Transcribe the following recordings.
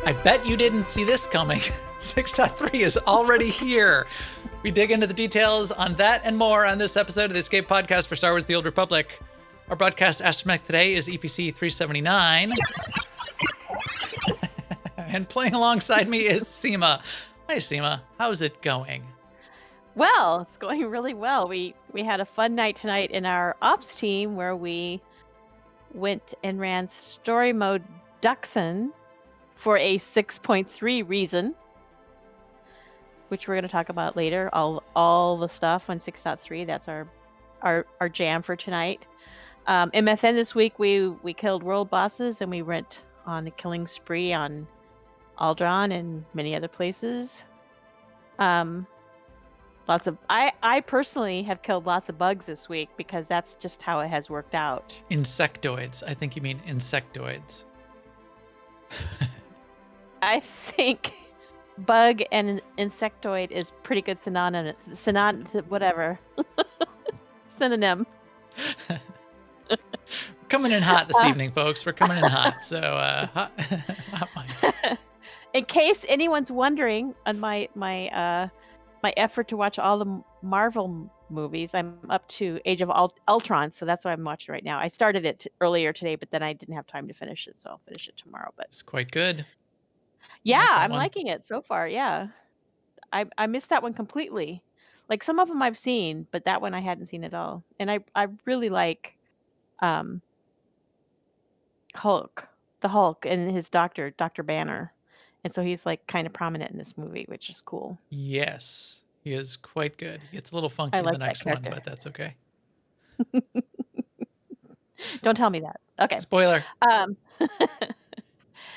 I bet you didn't see this coming. 6.3 is already here. We dig into the details on that and more on this episode of the Escape Podcast for Star Wars The Old Republic. Our broadcast astromech today is EPC 379. And playing alongside me is Seema. Hi, Seema. How's it going? Well, it's going really well. We had a fun night tonight in our ops team where we went and ran story mode Duxon for a 6.3 reason, which we're going to talk about later. All the stuff on 6.3. That's our jam for tonight. MFN this week we killed world bosses and we went on a killing spree on Alderaan and many other places. I personally have killed lots of bugs this week because that's just how it has worked out. Insectoids. I think you mean insectoids. I think bug and insectoid is pretty good synonym. Synonym. Coming in hot this evening, folks. We're coming in hot. So, hot mic. In case anyone's wondering on my effort to watch all the Marvel movies, I'm up to Age of Ultron, so that's what I'm watching right now. I started it earlier today, but then I didn't have time to finish it, so I'll finish it tomorrow. But it's quite good. Yeah, I'm liking it so far. Yeah, I missed that one completely. Like some of them I've seen, but that one I hadn't seen at all. And I really like Hulk, the Hulk, and his Dr. Banner. And so he's like kind of prominent in this movie, which is cool. Yes, he is quite good. He gets a little funky in the next one, but that's okay. Don't tell me that. Okay. Spoiler.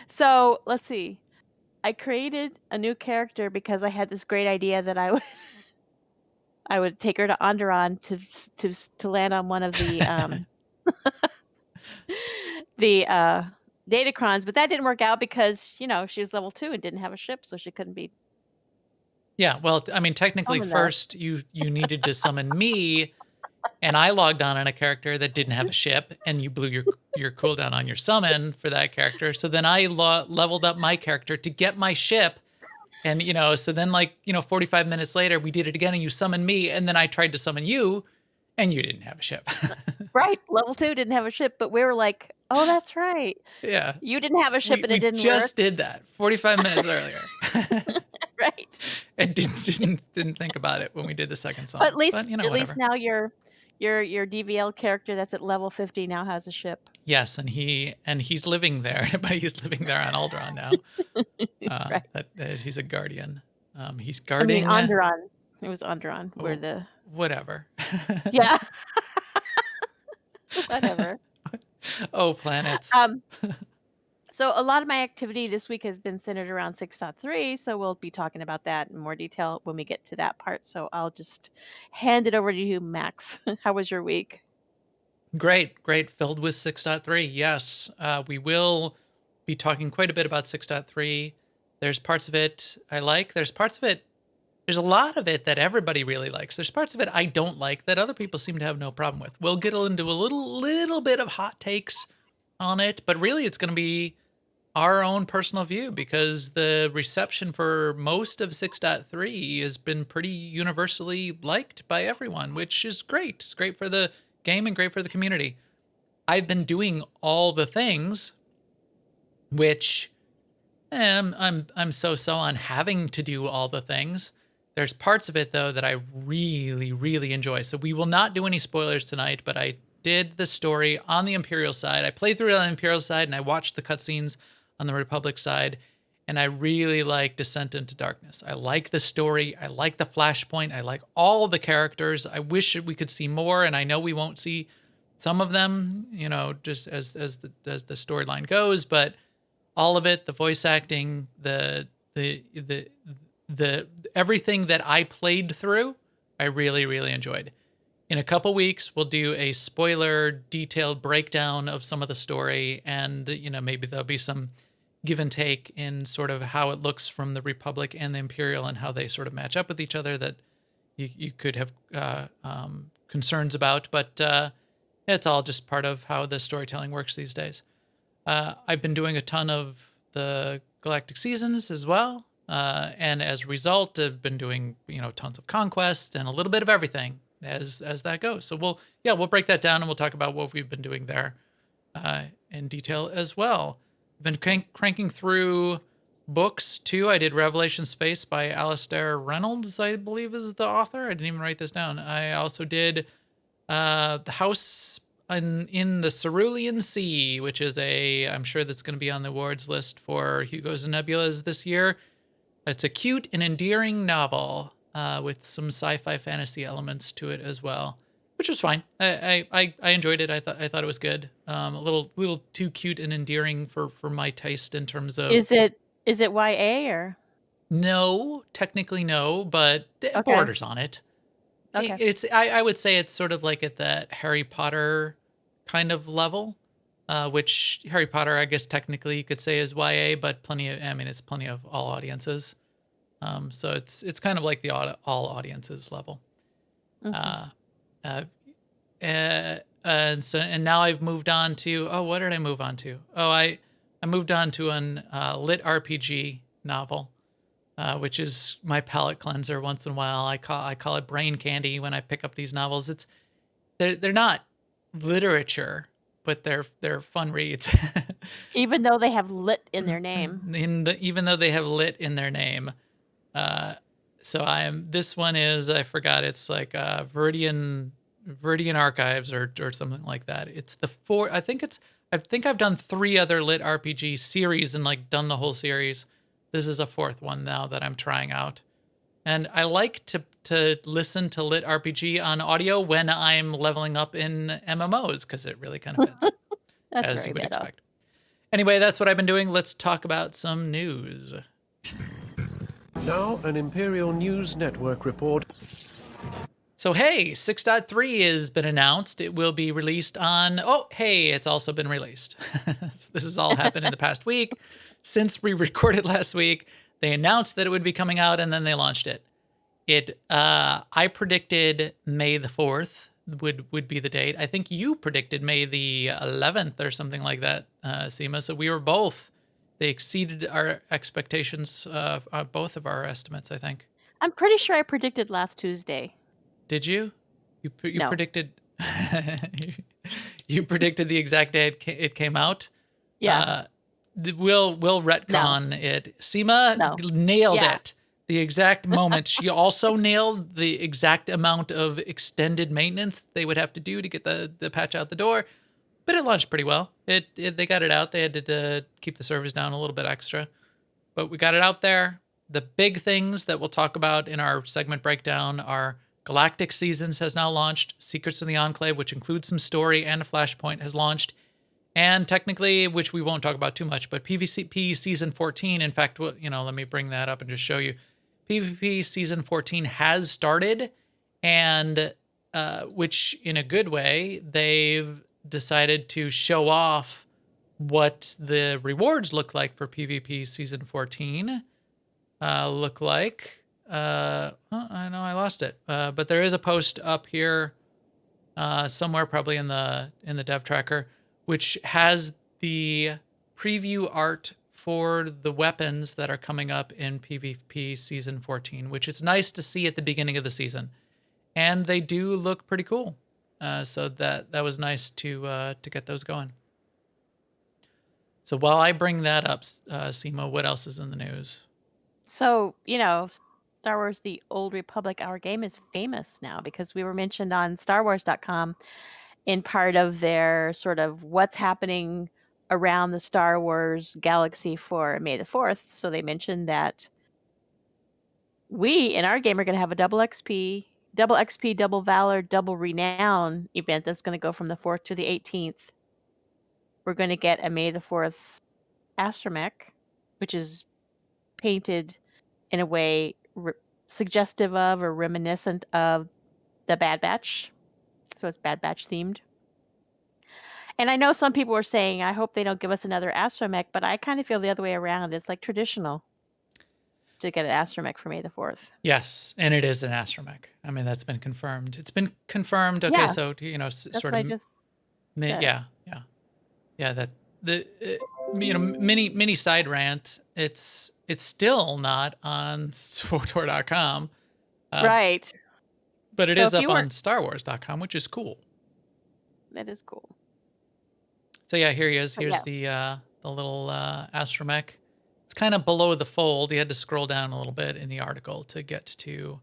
So let's see. I created a new character because I had this great idea that I would take her to Onderon to land on one of the the Datacrons, but that didn't work out because she was level 2 and didn't have a ship, so she couldn't be. Yeah, well, I mean, technically, first you needed to summon me, and I logged on a character that didn't have a ship, and you blew your cooldown on your summon for that character. So then I leveled up my character to get my ship, and so then 45 minutes later we did it again, and you summoned me, and then I tried to summon you, and you didn't have a ship. Right, level 2 didn't have a ship, but we were like, oh, that's right. Yeah, you didn't have a ship, and it didn't work. We just did that 45 minutes earlier. Right. And didn't think about it when we did the second song. But at least now your DVL character that's at level 50 now has a ship. Yes, and he's living there, but he's living there on Alderaan now. Right. He's a guardian. He's guarding. Onderon. It was Onderon. Whatever. Yeah. Whatever. Oh, planets. So a lot of my activity this week has been centered around 6.3, so we'll be talking about that in more detail when we get to that part. So I'll just hand it over to you, Max. How was your week? Great. Filled with 6.3. Yes, we will be talking quite a bit about 6.3. There's parts of it I like. There's a lot of it that everybody really likes. There's parts of it I don't like that other people seem to have no problem with. We'll get into a little bit of hot takes on it, but really it's going to be our own personal view because the reception for most of 6.3 has been pretty universally liked by everyone, which is great. It's great for the game and great for the community. I've been doing all the things, which I'm so on having to do all the things. There's parts of it though that I really, really enjoy. So we will not do any spoilers tonight, but I did the story on the Imperial side. I played through it on the Imperial side and I watched the cutscenes on the Republic side, and I really like Descent into Darkness. I like the story. I like the Flashpoint. I like all the characters. I wish we could see more, and I know we won't see some of them, just as the storyline goes, but all of it, the voice acting, the everything that I played through, I really, really enjoyed. In a couple weeks, we'll do a spoiler detailed breakdown of some of the story, and maybe there'll be some give and take in sort of how it looks from the Republic and the Imperial and how they sort of match up with each other that you could have concerns about, but it's all just part of how the storytelling works these days. I've been doing a ton of the Galactic Seasons as well. And as a result, I've been doing, tons of conquest and a little bit of everything as that goes. So we'll break that down and we'll talk about what we've been doing there in detail as well. I've been cranking through books too. I did Revelation Space by Alistair Reynolds, I believe is the author. I didn't even write this down. I also did The House in the Cerulean Sea, which is I'm sure that's going to be on the awards list for Hugo's and Nebulas this year. It's a cute and endearing novel with some sci-fi fantasy elements to it as well, which was fine. I enjoyed it. I thought it was good. A little too cute and endearing for my taste in terms of. Is it YA or? No, technically no, but it Okay. borders on it. Okay. I would say it's sort of like at that Harry Potter kind of level, which Harry Potter, I guess technically you could say is YA, but it's plenty of all audiences. So it's kind of like the all audiences level. Mhm. And now I've moved on to, what did I move on to? I moved on to an lit RPG novel, which is my palate cleanser once in a while. I call it brain candy when I pick up these novels. They're not literature, but they're fun reads. Even though they have lit in their name. Even though they have lit in their name. So this one is, I forgot, it's like Viridian Archives or something like that. It's I think I've done 3 other lit RPG series and like done the whole series. This is a 4th one now that I'm trying out. And I like to listen to lit RPG on audio when I'm leveling up in MMOs because it really kind of fits, That's as very you would meta. expect. Anyway, that's what I've been doing. Let's talk about some news. Now, an Imperial News Network report. So, hey, 6.3 has been announced. It will be released on... Oh, hey, it's also been released. So this has all happened in the past week. Since we recorded last week, they announced that it would be coming out, and then they launched it. I predicted May the 4th would be the date. I think you predicted May the 11th or something like that, Seema. So we were both... They exceeded our expectations, on both of our estimates, I think. I'm pretty sure I predicted last Tuesday. Did you? You No. predicted... you predicted the exact day it came out? Yeah. We'll retcon it. Seema No. nailed Yeah. it. The exact moment. She also nailed the exact amount of extended maintenance they would have to do to get the patch out the door. But it launched pretty well. They got it out. They had to keep the servers down a little bit extra. But we got it out there. The big things that we'll talk about in our segment breakdown are Galactic Seasons has now launched. Secrets of the Enclave, which includes some story and a flashpoint, has launched. And technically, which we won't talk about too much, but PvP Season 14, in fact, let me bring that up and just show you. PvP Season 14 has started, and which in a good way, they've decided to show off what the rewards look like for PvP Season 14. Look like. I know I lost it. But there is a post up here somewhere, probably in the dev tracker, which has the preview art for the weapons that are coming up in PvP Season 14, which is nice to see at the beginning of the season. And they do look pretty cool. So that was nice to get those going. So while I bring that up, Seema, what else is in the news? So, Star Wars The Old Republic, our game is famous now because we were mentioned on StarWars.com in part of their sort of what's happening around the Star Wars galaxy for May the 4th. So they mentioned that we in our game are going to have a double XP, double Valor, double Renown event that's going to go from the 4th to the 18th. We're going to get a May the 4th astromech, which is painted in a way suggestive of or reminiscent of the Bad Batch. So it's Bad Batch themed. And I know some people were saying, I hope they don't give us another astromech, but I kind of feel the other way around. It's like traditional to get an astromech for May the 4th. Yes, and it is an astromech. I mean, that's been confirmed. It's been confirmed. Okay, Yeah, so that's sort what I of, just said. yeah. That mini side rant. It's still not on SWTOR.com, Right. but it So is if up you were, on StarWars.com, which is cool. that is cool. So yeah, here he is. But Here's the little astromech. It's kind of below the fold. You had to scroll down a little bit in the article to get to.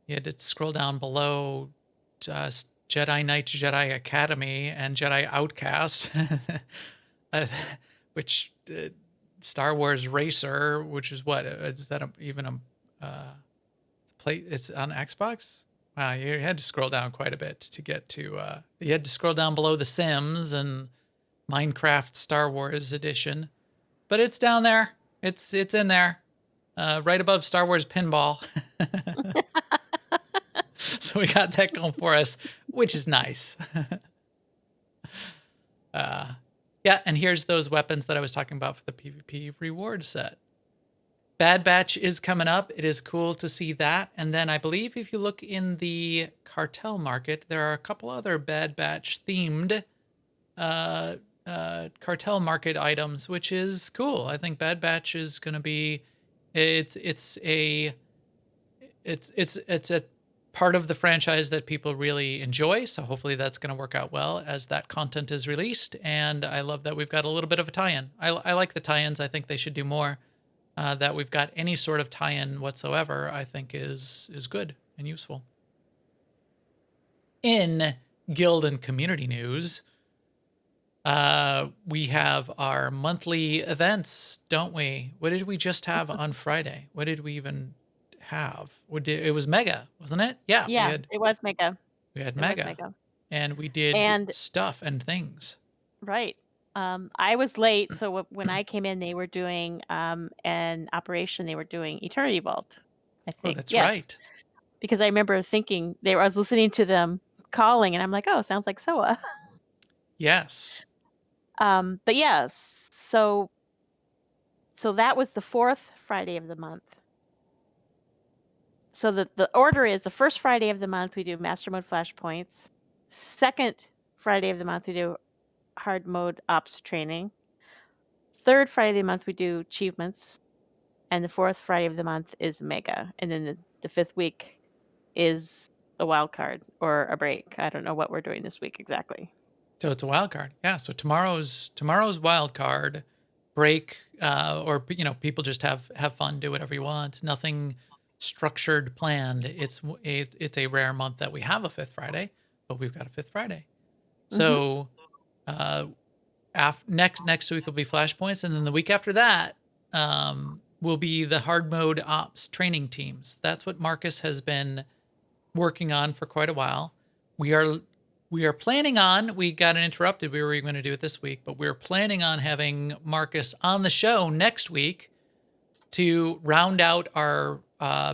You had to scroll down below Jedi Knight, Jedi Academy, and Jedi Outcast, uh, which Star Wars Racer, which is what is that even a play? It's on Xbox. Wow, you had to scroll down quite a bit to get to. You had to scroll down below The Sims and Minecraft Star Wars Edition, but it's down there. It's in there, right above Star Wars Pinball. So we got that going for us, which is nice. Yeah, and here's those weapons that I was talking about for the PvP reward set. Bad Batch is coming up. It is cool to see that. And then I believe if you look in the cartel market, there are a couple other Bad Batch themed cartel market items, which is cool. I think Bad Batch is going to be it's a part of the franchise that people really enjoy. So hopefully that's going to work out well as that content is released. And I love that we've got a little bit of a tie-in. I like the tie-ins. I think they should do more. That we've got any sort of tie-in whatsoever, I think is good and useful. In guild and community news, we have our monthly events, don't we? What did we just have on Friday? What did we even have? It was Mega, wasn't it? Yeah, Yeah, it was Mega. we had It was Mega, Mega. and we did And stuff and things. right. I was late, so when I came in, they were doing an operation. They were doing Eternity Vault, I Oh, think. that's Yes, right. because I remember thinking I was listening to them calling, and I'm like, oh, sounds like SOA. Yes. But yes, so that was the fourth Friday of the month. So the order is the first Friday of the month we do Master Mode Flashpoints. Second Friday of the month we do Hard Mode Ops training. Third Friday of the month we do achievements, and the fourth Friday of the month is Mega, and then the fifth week is a wild card or a break. I don't know what we're doing this week exactly. So it's a wild card. Yeah. So tomorrow's wild card break, or people just have fun, do whatever you want. Nothing structured, planned. It's a rare month that we have a fifth Friday, but we've got a fifth Friday. So next week will be Flashpoints, and then the week after that will be the hard mode ops training teams. That's what Marcus has been working on for quite a while. We are planning on, we got interrupted. We were going to do it this week, but we're planning on having Marcus on the show next week to round out our,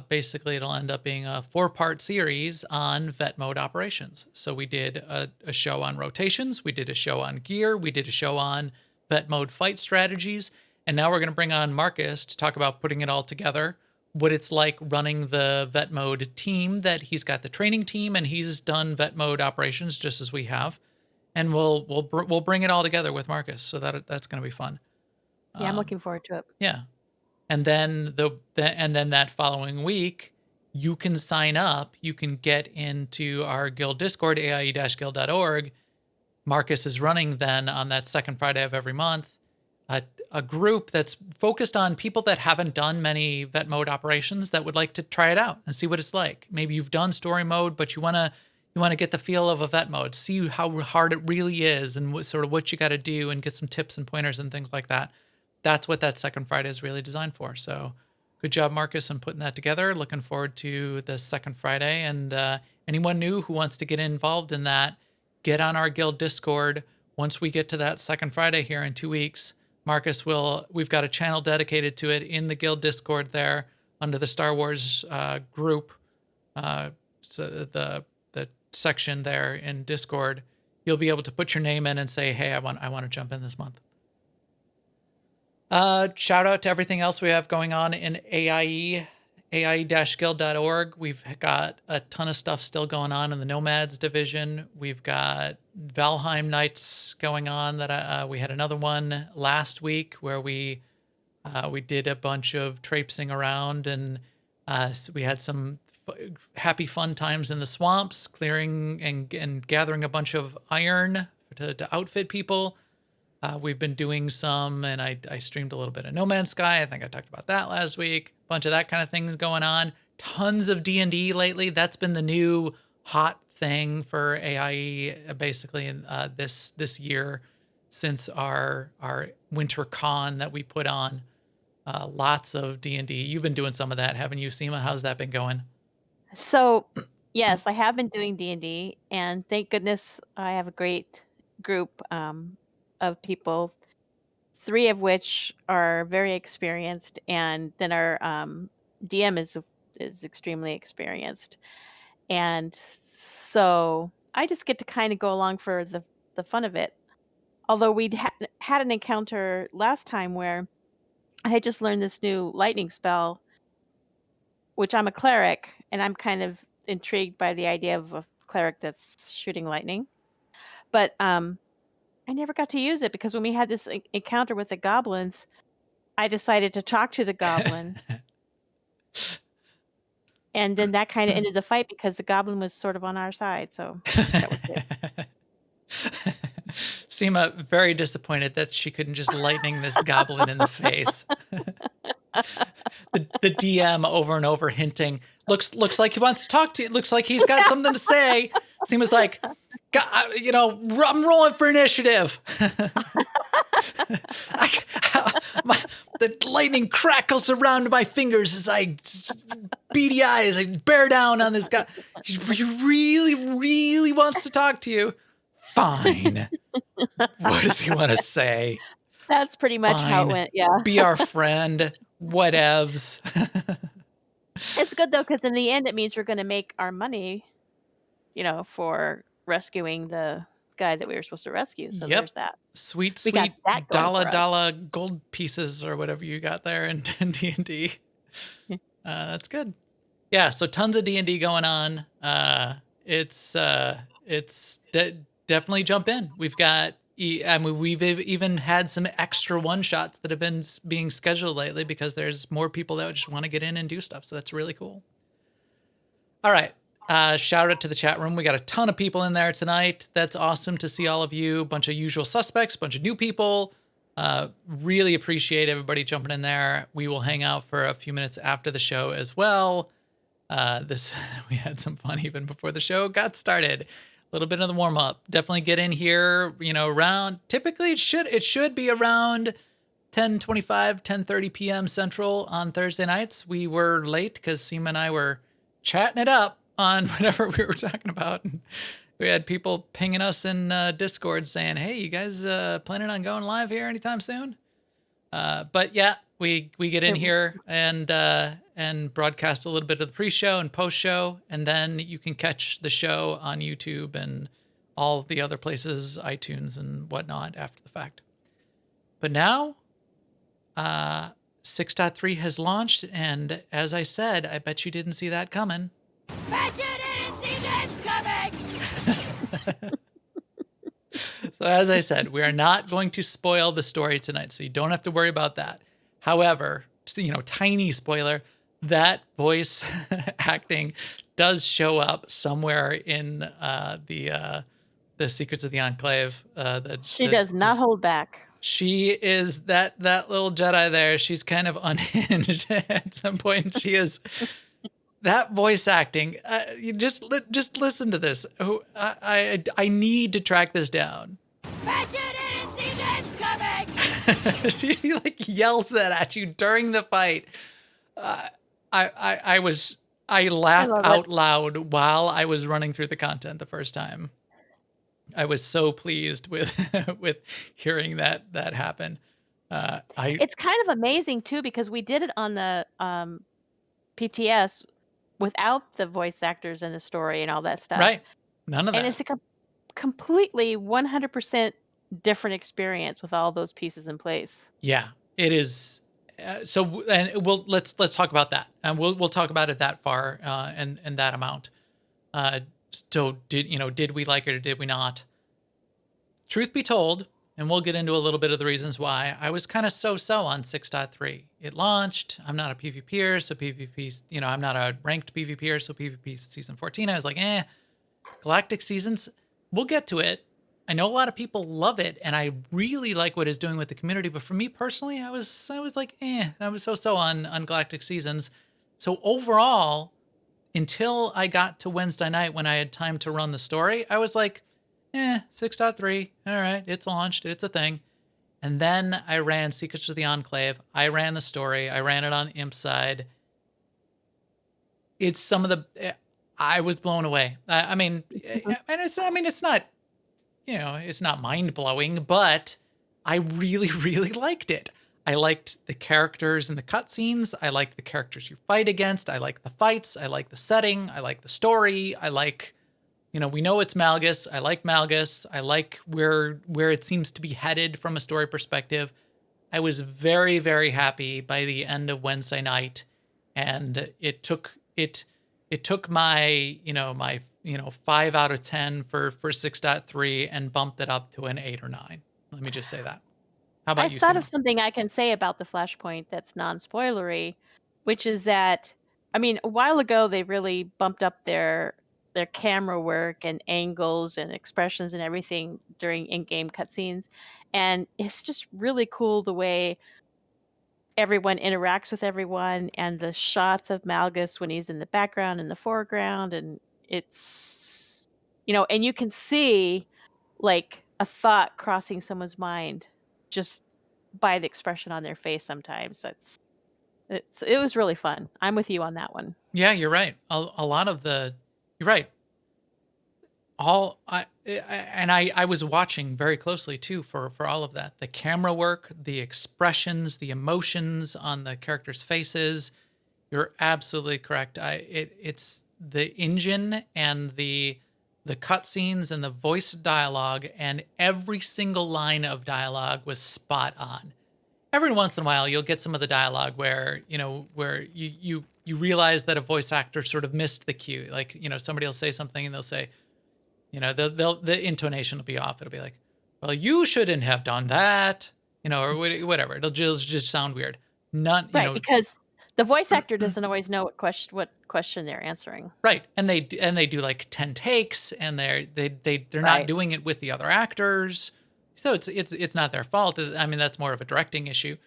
basically it'll end up being a 4-part series on vet mode operations. So we did a show on rotations, we did a show on gear, we did a show on vet mode fight strategies, and now we're going to bring on Marcus to talk about putting it all together, what it's like running the vet mode team. That he's got the training team and he's done vet mode operations just as we have, and we'll bring it all together with Marcus. So that's going to be fun. Yeah, I'm looking forward to it. Yeah, and then that following week, you can sign up. You can get into our guild Discord, aie-guild.org. Marcus is running then on that second Friday of every month a group that's focused on people that haven't done many vet mode operations that would like to try it out and see what it's like. Maybe you've done story mode, but you want to get the feel of a vet mode, see how hard it really is and what you got to do, and get some tips and pointers and things like that. That's what that second Friday is really designed for. So good job, Marcus, on putting that together. Looking forward to the second Friday. And anyone new who wants to get involved in that, get on our guild Discord. Once we get to that second Friday here in 2 weeks, we've got a channel dedicated to it in the guild Discord there under the Star Wars group. So the section there in Discord, you'll be able to put your name in and say, hey, I want to jump in this month. Shout out to everything else we have going on in AIE AI-guild.org. We've got a ton of stuff still going on in the Nomads division. We've got Valheim nights going on that we had another one last week where we did a bunch of traipsing around, and so we had some happy fun times in the swamps, clearing and gathering a bunch of iron to outfit people. We've been doing some, and I streamed a little bit of No Man's Sky. I think I talked about that last week. A bunch of that kind of things going on. Tons of D&D lately. That's been the new hot thing for AIE basically in this year since our winter con that we put on. Lots of D&D. You've been doing some of that, haven't you, Seema? How's that been going? So, yes, I have been doing D&D, and thank goodness I have a great group of people, 3 of which are very experienced, and then our DM is extremely experienced. And so I just get to kind of go along for the fun of it. Although we'd had an encounter last time where I had just learned this new lightning spell, which I'm a cleric, and I'm kind of intrigued by the idea of a cleric that's shooting lightning. But I never got to use it because when we had this encounter with the goblins, I decided to talk to the goblin. And then that kind of ended the fight because the goblin was sort of on our side. So that was good. Seema very disappointed that she couldn't just lightning this goblin in the face. the DM over and over hinting, looks like he wants to talk to you. Looks like he's got something to say. Seema's like, I'm rolling for initiative. The lightning crackles around my fingers as I beady eyes. I bear down on this guy. He really, really wants to talk to you. Fine. What does he want to say? That's pretty much how it went. Yeah. Be our friend. Whatevs. It's good though, because in the end, it means we're going to make our money, for rescuing the guy that we were supposed to rescue. So there's that. Sweet dollar gold pieces or whatever you got there in D&D. That's good. Yeah, so tons of D&D going on. It's definitely jump in. We've got, we've even had some extra one-shots that have been being scheduled lately because there's more people that just want to get in and do stuff. So that's really cool. All right. Shout out to the chat room. We got a ton of people in there tonight. That's awesome to see all of you. Bunch of usual suspects, bunch of new people. Really appreciate everybody jumping in there. We will hang out for a few minutes after the show as well. We had some fun even before the show got started. A little bit of the warm up. Definitely get in here, around, typically it should be around 10:25, 10:30 p.m. Central on Thursday nights. We were late because Seema and I were chatting it up on whatever we were talking about. And we had people pinging us in Discord saying, hey, you guys planning on going live here anytime soon? But yeah, we get in here and broadcast a little bit of the pre-show and post-show, and then you can catch the show on YouTube and all the other places, iTunes and whatnot after the fact. But now, 6.3 has launched, and as I said, I bet you didn't see that coming. Bet you didn't see this coming! So as I said, we are not going to spoil the story tonight, so you don't have to worry about that. However, tiny spoiler, that voice acting does show up somewhere in the Secrets of the Enclave. She does not hold back. She is that little Jedi there. She's kind of unhinged at some point. She is that voice acting. You just listen to this. I need to track this down. Bet you didn't see this coming! She yells that at you during the fight. I laughed out loud while I was running through the content the first time. I was so pleased with hearing that happen. It's kind of amazing too because we did it on the PTS without the voice actors and the story and all that stuff. Right. None of that. And it's a completely 100% different experience with all those pieces in place. Yeah, it is. and let's talk about that, and we'll talk about it that far, and that amount. Uh, so did we like it or did we not? Truth be told, and we'll get into a little bit of the reasons why, I was kind of so-so on 6.3. It launched. I'm not a PvPer, so PvP, I'm not a ranked PvPer, so PvP Season 14, I was like, Galactic Seasons, we'll get to it. I know a lot of people love it, and I really like what it's doing with the community, but for me personally, I was like, I was so-so on Galactic Seasons. So overall, until I got to Wednesday night when I had time to run the story, I was like, 6.3. All right, it's launched. It's a thing. And then I ran Secrets of the Enclave. I ran the story. I ran it on Imp side. It's some of the... I was blown away. I mean, it's not, it's not mind-blowing, but I really, really liked it. I liked the characters and the cutscenes. I liked the characters you fight against. I like the fights. I like the setting. I like the story. I like, we know it's Malgus. I like Malgus. I like where it seems to be headed from a story perspective. I was very, very happy by the end of Wednesday night, and it took my 5 out of 10 for 6.3 and bumped it up to an 8 or 9. Let me just say that. How about I you, thought Seema? of something I can say about the Flashpoint that's non-spoilery, which is that, I mean, a while ago they really bumped up their camera work and angles and expressions and everything during in-game cutscenes, and it's just really cool the way everyone interacts with everyone and the shots of Malgus when he's in the background and the foreground, and it's and you can see like a thought crossing someone's mind just by the expression on their face sometimes. It was really fun. I'm with you on that one. Yeah, you're right. A lot of you're right. I was watching very closely too for all of that. The camera work, the expressions, the emotions on the characters' faces. You're absolutely correct. It's the engine and the cutscenes and the voice dialogue, and every single line of dialogue was spot on. Every once in a while, you'll get some of the dialogue where you realize that a voice actor sort of missed the cue. Like, somebody will say something and they'll say, the intonation will be off. It'll be like, well, you shouldn't have done that, or whatever. It'll just sound weird. Right, because the voice actor doesn't always know what question they're answering. Right, and they do like 10 takes, and they're not Right. doing it with the other actors, so it's not their fault. I mean, that's more of a directing issue,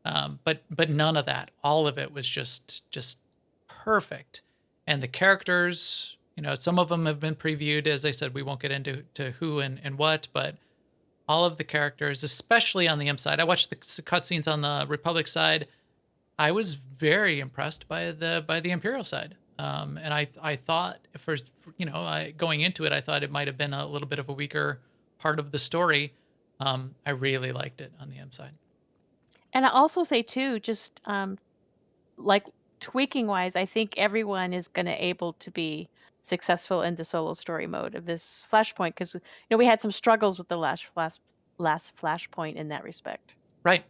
but none of that. All of it was just perfect, and the characters. Some of them have been previewed. As I said, we won't get into who and what, but all of the characters, especially on the Imp side. I watched the cutscenes on the Republic side. I was very impressed by the Imperial side. And I thought first, going into it, I thought it might have been a little bit of a weaker part of the story. I really liked it on the Imp side. And I also say too, just like tweaking wise, I think everyone is going to able to be successful in the solo story mode of this Flashpoint, because we had some struggles with the last Flashpoint in that respect. Right.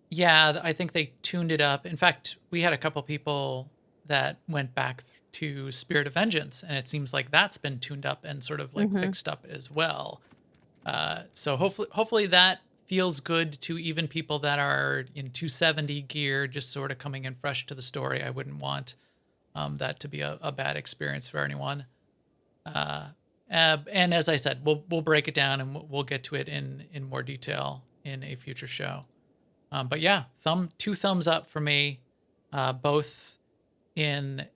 Yeah, I think they tuned it up. In fact, we had a couple people that went back to Spirit of Vengeance, and it seems like that's been tuned up and sort of like fixed up as well. So hopefully that feels good to even people that are in 270 gear, just sort of coming in fresh to the story. I wouldn't want that to be a bad experience for anyone. And as I said, we'll break it down and we'll get to it in more detail in a future show. But yeah, two thumbs up for me, both in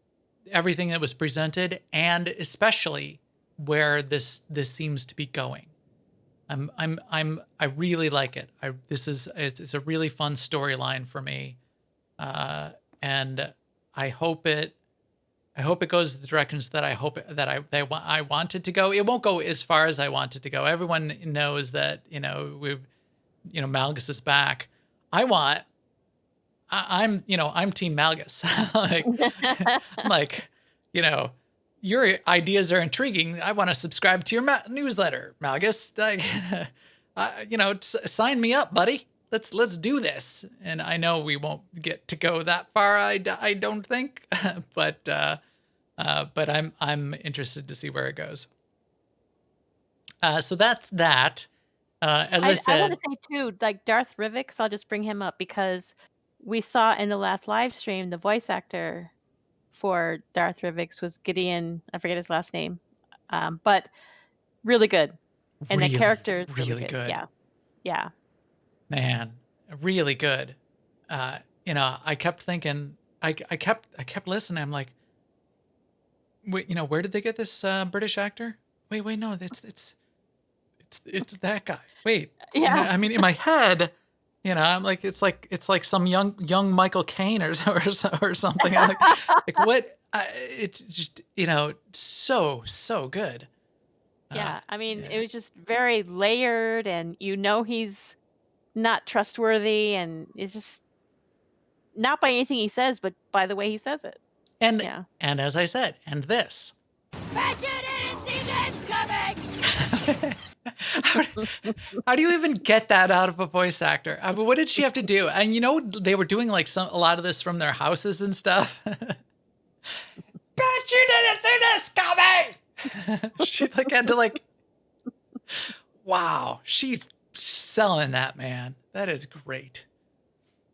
everything that was presented and especially where this seems to be going. I really like it. It's a really fun storyline for me, and I hope it goes the directions that I want it to go. It won't go as far as I want it to go. Everyone knows that Malgus is back. I'm Team Malgus. Your ideas are intriguing. I want to subscribe to your newsletter, Malgus. Sign me up, buddy. let's do this. And I know we won't get to go that far. I don't think, but I'm interested to see where it goes. So that's that. As I I said, want to say too, like Darth Rivix, I'll just bring him up because we saw in the last live stream the voice actor for Darth Rivix was Gideon. I forget his last name, but really good, and the really, character is really really good. Yeah, yeah. Man, really good. I kept thinking, I kept listening. I'm like, wait, where did they get this British actor? Wait, no, it's that guy. Wait, Yeah. I mean, in my head, I'm like, it's like some young Michael Caine or something. I'm like what? It's just so good. Yeah, I mean, Yeah. it was just very layered, and he's not trustworthy, and it's just not by anything he says, but by the way he says it. And Yeah. and as I said, and this. Bet you didn't see this coming! How do you even get that out of a voice actor? I mean, what did she have to do? And they were doing like a lot of this from their houses and stuff. Bet you didn't see this coming. She had to wow, she's selling that, man. That is great.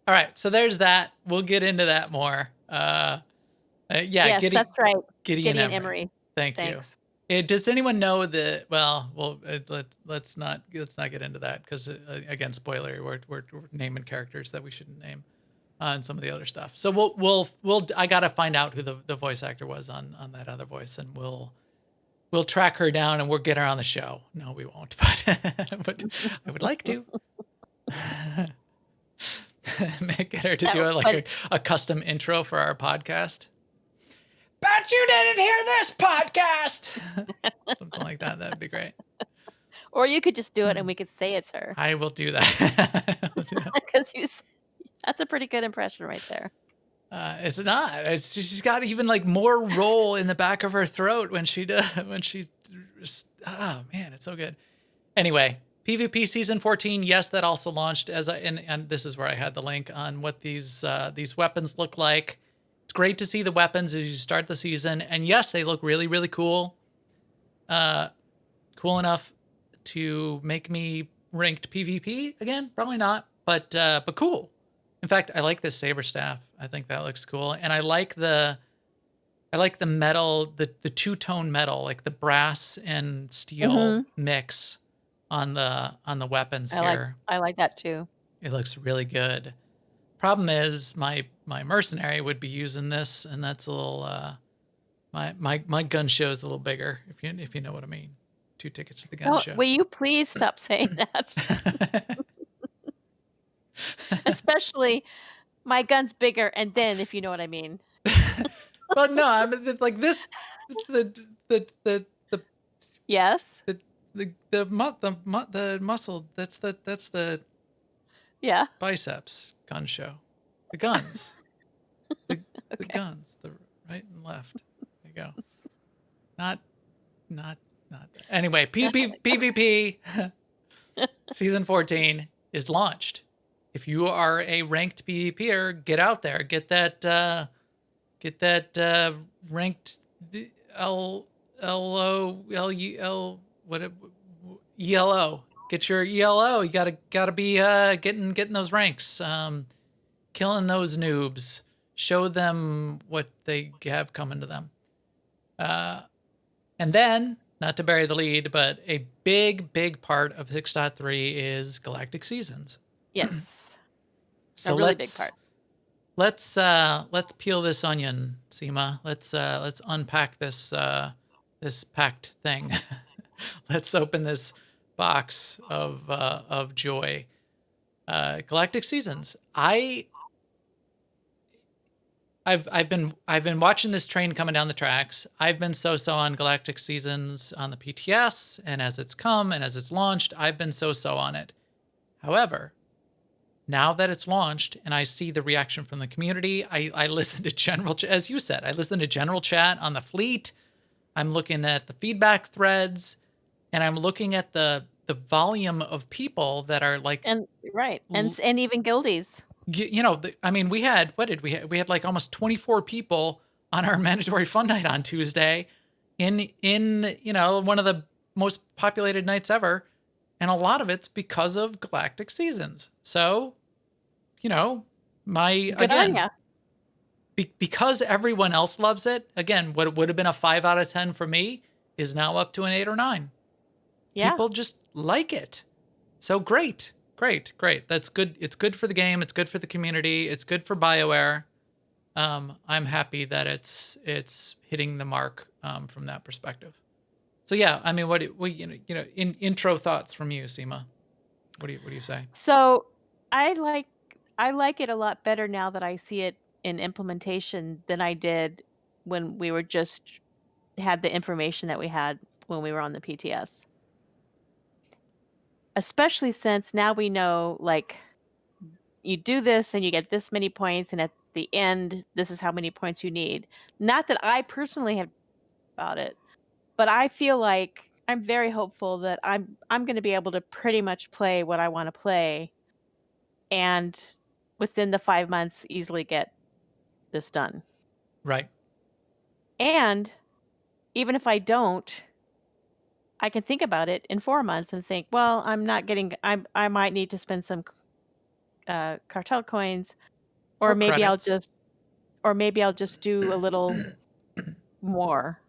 All right, so there's that. We'll get into that more. Yes, that's right. Gideon Gideon Emery. Emery. Thank Thanks. you. Does anyone know that? Well, let's not get into that because again, spoiler. We're naming characters that we shouldn't name, and some of the other stuff. So we'll I gotta find out who the voice actor was on that other voice, and we'll track her down and we'll get her on the show. No, we won't, but I would like to. Get her to do a custom intro for our podcast. Bet you didn't hear this podcast. Something like that. That'd be great. Or you could just do it and we could say it's her. I will do that. Because that's a pretty good impression right there. It's not. She's got even more roll in the back of her throat when she oh man, it's so good. Anyway, PvP season 14. Yes, that also launched and this is where I had the link on what these weapons look like. It's great to see the weapons as you start the season, and yes, they look really, really cool. Cool enough to make me ranked PvP again? Probably not, but cool. In fact, I like this saber staff. I think that looks cool, and I like the metal, the two-tone metal, like the brass and steel mix on the weapons here. I like that too. It looks really good. Problem is, my mercenary would be using this, and that's a little. My gun show is a little bigger, if you know what I mean. 2 tickets to the gun show. Will you please stop saying that? Especially, my gun's bigger, and then if you know what I mean. Well, no, I mean like this. It's the Yes. the muscle. That's the Yeah. biceps gun show. The guns. The guns. The right and left. There you go. Not that. Anyway, PvP season 14 is launched. If you are a ranked PvPer, get out there. Get that ranked ELO. Get your ELO. You gotta be getting those ranks. Killing those noobs. Show them what they have coming to them. And then, not to bury the lead, but a big part of 6.3 is Galactic Seasons. Yes. So a really big part. Let's peel this onion, Seema. Let's unpack this packed thing. Let's open this box of joy. Galactic Seasons. I've been watching this train coming down the tracks. I've been so on Galactic Seasons on the PTS, and as it's come and as it's launched, I've been so on it. However, now that it's launched and I see the reaction from the community, I listen to as you said, I listen to general chat on the fleet. I'm looking at the feedback threads, and I'm looking at the the volume of people that are like, And right. And l- and even guildies. you know, I mean, we had, what did we have? We had like almost 24 people on our mandatory fun night on Tuesday in, you know, one of the most populated nights ever. And a lot of it's because of Galactic Seasons. So, you know, Good on again, ya. because everyone else loves it, again, what would have been a 5 out of 10 for me is now up to an 8 or 9. Yeah. People just like it. So great. That's good. It's good for the game. It's good for the community. It's good for BioWare. I'm happy that it's hitting the mark from that perspective. So yeah, I mean, in intro thoughts from you, Seema. What do you say? So I like it a lot better now that I see it in implementation than I did when we were just had the information that we had when we were on the PTS. Especially since now we know, like, you do this and you get this many points, and at the end, this is how many points you need. Not that I personally have about it, but I feel like I'm very hopeful that I'm going to be able to pretty much play what I want to play, and within the 5 months easily get this done. Right. And even if I don't, I can think about it in 4 months and think, well, I'm not getting. I might need to spend some cartel coins, or Or maybe I'll credits. just or maybe I'll just do a little more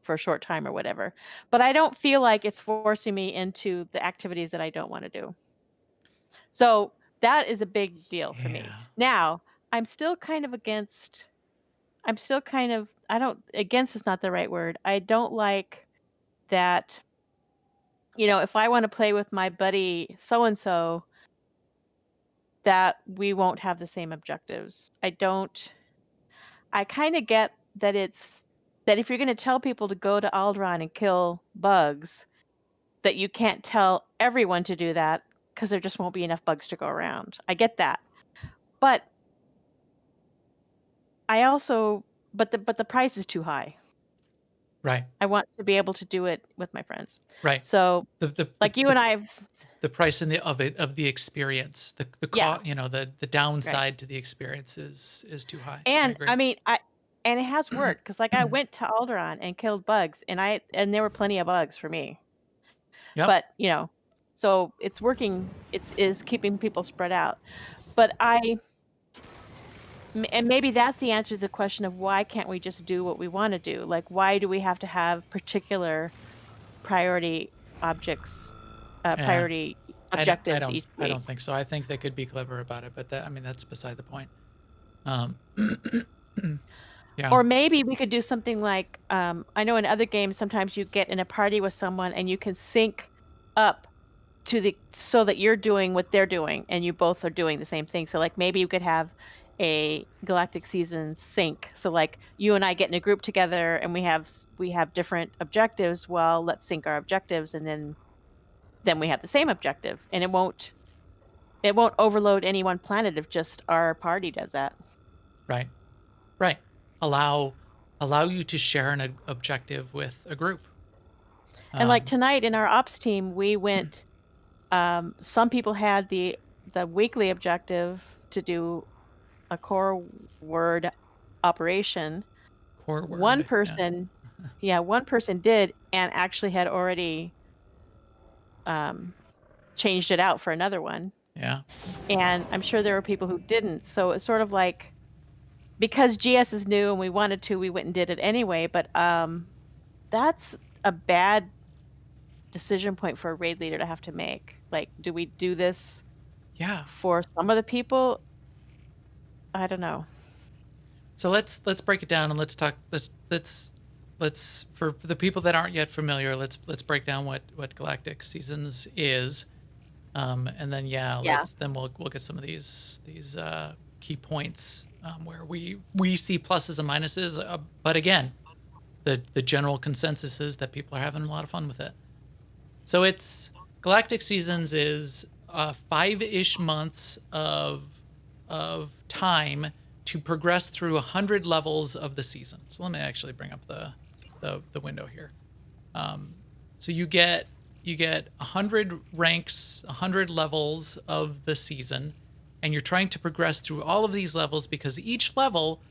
for a short time or whatever. But I don't feel like it's forcing me into the activities that I don't want to do. So that is a big deal for me. Yeah. Now, I'm still kind of against I'm still kind of I don't against is not the right word. I don't like that, if I want to play with my buddy so and so, that we won't have the same objectives. I kind of get that that if you're going to tell people to go to Alderaan and kill bugs, that you can't tell everyone to do that because there just won't be enough bugs to go around. I get that. But I also but the price is too high. Right. I want to be able to do it with my friends. Right. So, The like you and I have the price of the experience, the yeah, cost, the right. downside to the experience is too high. I And agree. I mean, and it has worked because like I went to Alderaan and killed bugs, and there were plenty of bugs for me. Yep. But, so it's working. Is keeping people spread out. But and maybe that's the answer to the question of why can't we just do what we want to do? Like, why do we have to have particular priority objects, Yeah. priority objectives each I week? don't think so. I think they could be clever about it, but I mean, that's beside the point. Um, yeah. Or maybe we could do something like, I know in other games sometimes you get in a party with someone and you can sync up so that you're doing what they're doing and you both are doing the same thing. So like maybe you could have a Galactic Season sync. So like you and I get in a group together and we have different objectives. Well, let's sync our objectives, and then we have the same objective, and it won't overload any one planet if just our party does that. Right. Right. Allow you to share an objective with a group. And like Um, tonight in our ops team, we went. Some people had the weekly objective to do a core word operation. core One word. Yeah. person, yeah, one person did and actually had already um, changed it out for another one. Yeah. And I'm sure there were people who didn't. So it's sort of like, because GS is new and we wanted to, we went and did it anyway. But that's a bad decision point for a raid leader to have to make. Like, do we do this Yeah. for some of the people? I don't know. So let's break it down and let's talk. Let's for the people that aren't yet familiar. Let's break down what Galactic Seasons is, and then Yeah. we'll get some of these key points where we see pluses and minuses. But again, the general consensus is that people are having a lot of fun with it. So it's Galactic Seasons is 5-ish months of time to progress through 100 levels of the season. So let me actually bring up the window here. So you get you get 100 ranks, 100 levels of the season, and you're trying to progress through all of these levels because each level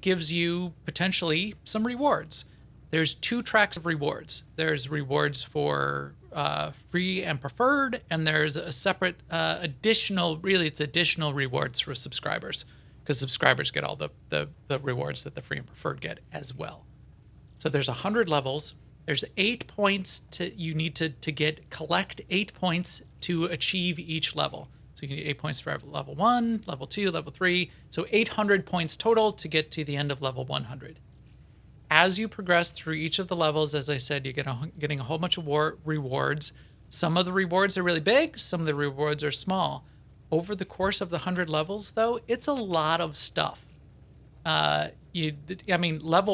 gives you potentially some rewards. There's 2 tracks of rewards. There's rewards for free and preferred, and there's a separate additional rewards for subscribers, because subscribers get all the rewards that the free and preferred get as well. So there's 100 levels. There's 8 points you need to collect 8 points to achieve each level. So you need 8 points for level 1, level 2, level 3. So 800 points total to get to the end of level 100. As you progress through each of the levels, as I said, you're getting a whole bunch of rewards. Some of the rewards are really big. Some of the rewards are small. Over the course of the 100 levels, though, it's a lot of stuff. Level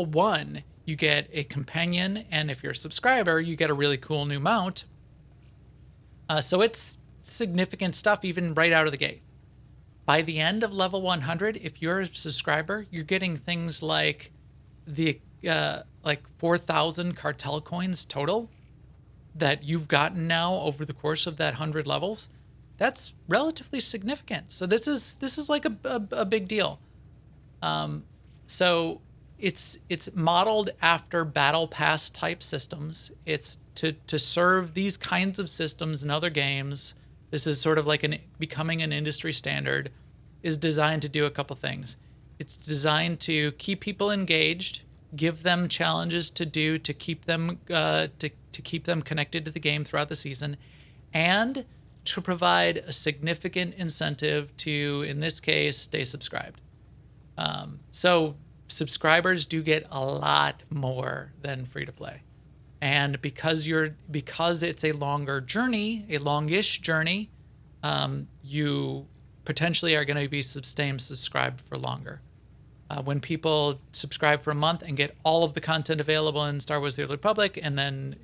1, you get a companion, and if you're a subscriber, you get a really cool new mount. So it's significant stuff even right out of the gate. By the end of level 100, if you're a subscriber, you're getting things like the 4,000 cartel coins total that you've gotten now over the course of that 100 levels. That's relatively significant. So this is like a big deal. So it's modeled after battle pass type systems. It's to serve these kinds of systems in other games. This is sort of like becoming an industry standard. Is designed to do a couple things. It's designed to keep people engaged, give them challenges to do to keep them to keep them connected to the game throughout the season, and to provide a significant incentive to, in this case, stay subscribed. So subscribers do get a lot more than free to play, and because it's a longer journey, a longish journey, you potentially are going to be subscribed for longer. When people subscribe for a month and get all of the content available in Star Wars: The Old Republic, and then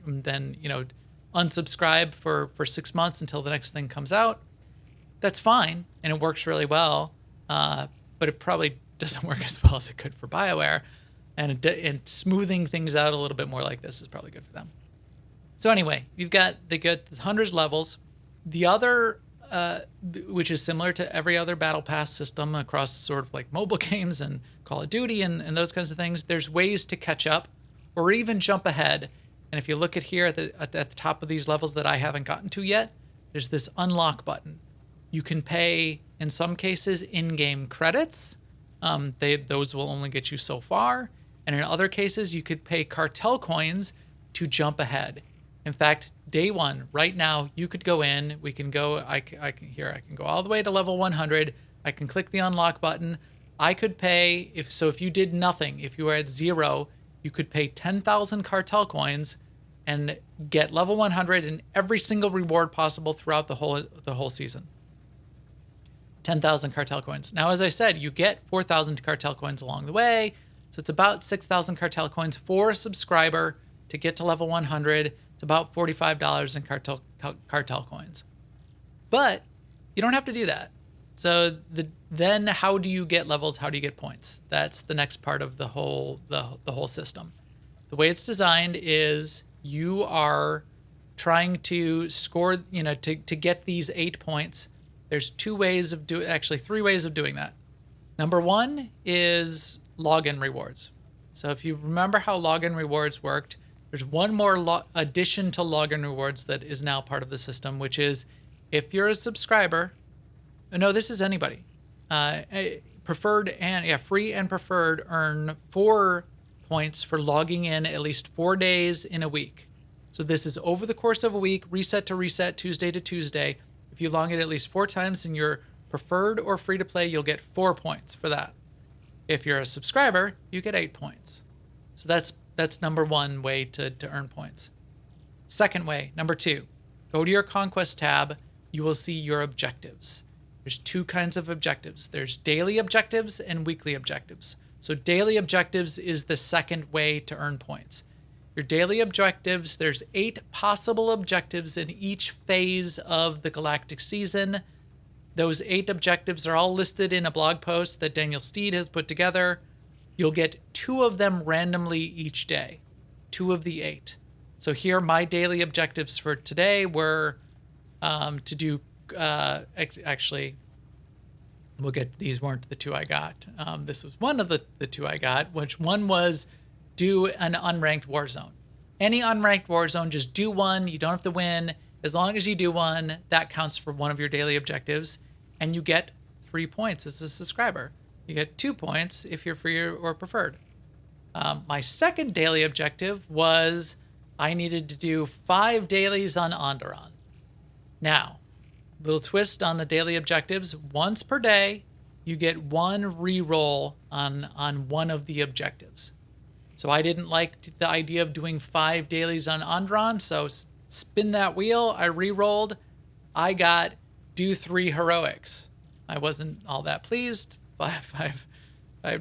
unsubscribe for 6 months until the next thing comes out, that's fine, and it works really well. But it probably doesn't work as well as it could for BioWare, and smoothing things out a little bit more like this is probably good for them. So anyway, you've got the 100 levels. The other, which is similar to every other battle pass system across sort of like mobile games and Call of Duty and those kinds of things, there's ways to catch up or even jump ahead. And if you look at here at the top of these levels that I haven't gotten to yet, there's this unlock button. You can pay, in some cases, in-game credits. Those will only get you so far. And in other cases, you could pay cartel coins to jump ahead. In fact, day one, right now, you could go in. We can go. I can go all the way to level 100. I can click the unlock button. I could pay if you did nothing. If you were at 0, you could pay 10,000 cartel coins and get level 100 and every single reward possible throughout the whole season. 10,000 cartel coins. Now, as I said, you get 4,000 cartel coins along the way, so it's about 6,000 cartel coins for a subscriber to get to level 100. It's about $45 in cartel coins. But you don't have to do that. So then how do you get levels? How do you get points? That's the next part of the whole system. The way it's designed is you are trying to score, to get these 8 points. There's 3 ways of doing that. Number 1 is login rewards. So if you remember how login rewards worked, there's one more addition to login rewards that is now part of the system, which is if you're a subscriber. No, this is anybody. Free and preferred earn 4 points for logging in at least 4 days in a week. So this is over the course of a week, reset to reset, Tuesday to Tuesday. If you log in at least 4 times in your preferred or free to play, you'll get 4 points for that. If you're a subscriber, you get 8 points. So that's number 1 way to earn points. Second way, number 2, go to your Conquest tab. You will see your objectives. There's 2 kinds of objectives. There's daily objectives and weekly objectives. So daily objectives is the second way to earn points. Your daily objectives, there's 8 possible objectives in each phase of the Galactic Season. Those 8 objectives are all listed in a blog post that Daniel Steed has put together. You'll get 2 of them randomly each day, 2 of the 8. So here, my daily objectives for today were to do, actually, we'll get, these weren't the two I got. This was one of the two I got, which one was do an unranked war zone. Any unranked war zone, just do one. You don't have to win. As long as you do one, that counts for one of your daily objectives, and you get 3 points as a subscriber. You get 2 points if you're free or preferred. My second daily objective was I needed to do 5 dailies on Onderon. Now, little twist on the daily objectives. Once per day, you get 1 reroll on one of the objectives. So I didn't like the idea of doing 5 dailies on Onderon, so spin that wheel. I rerolled. I got do 3 heroics. I wasn't all that pleased. Five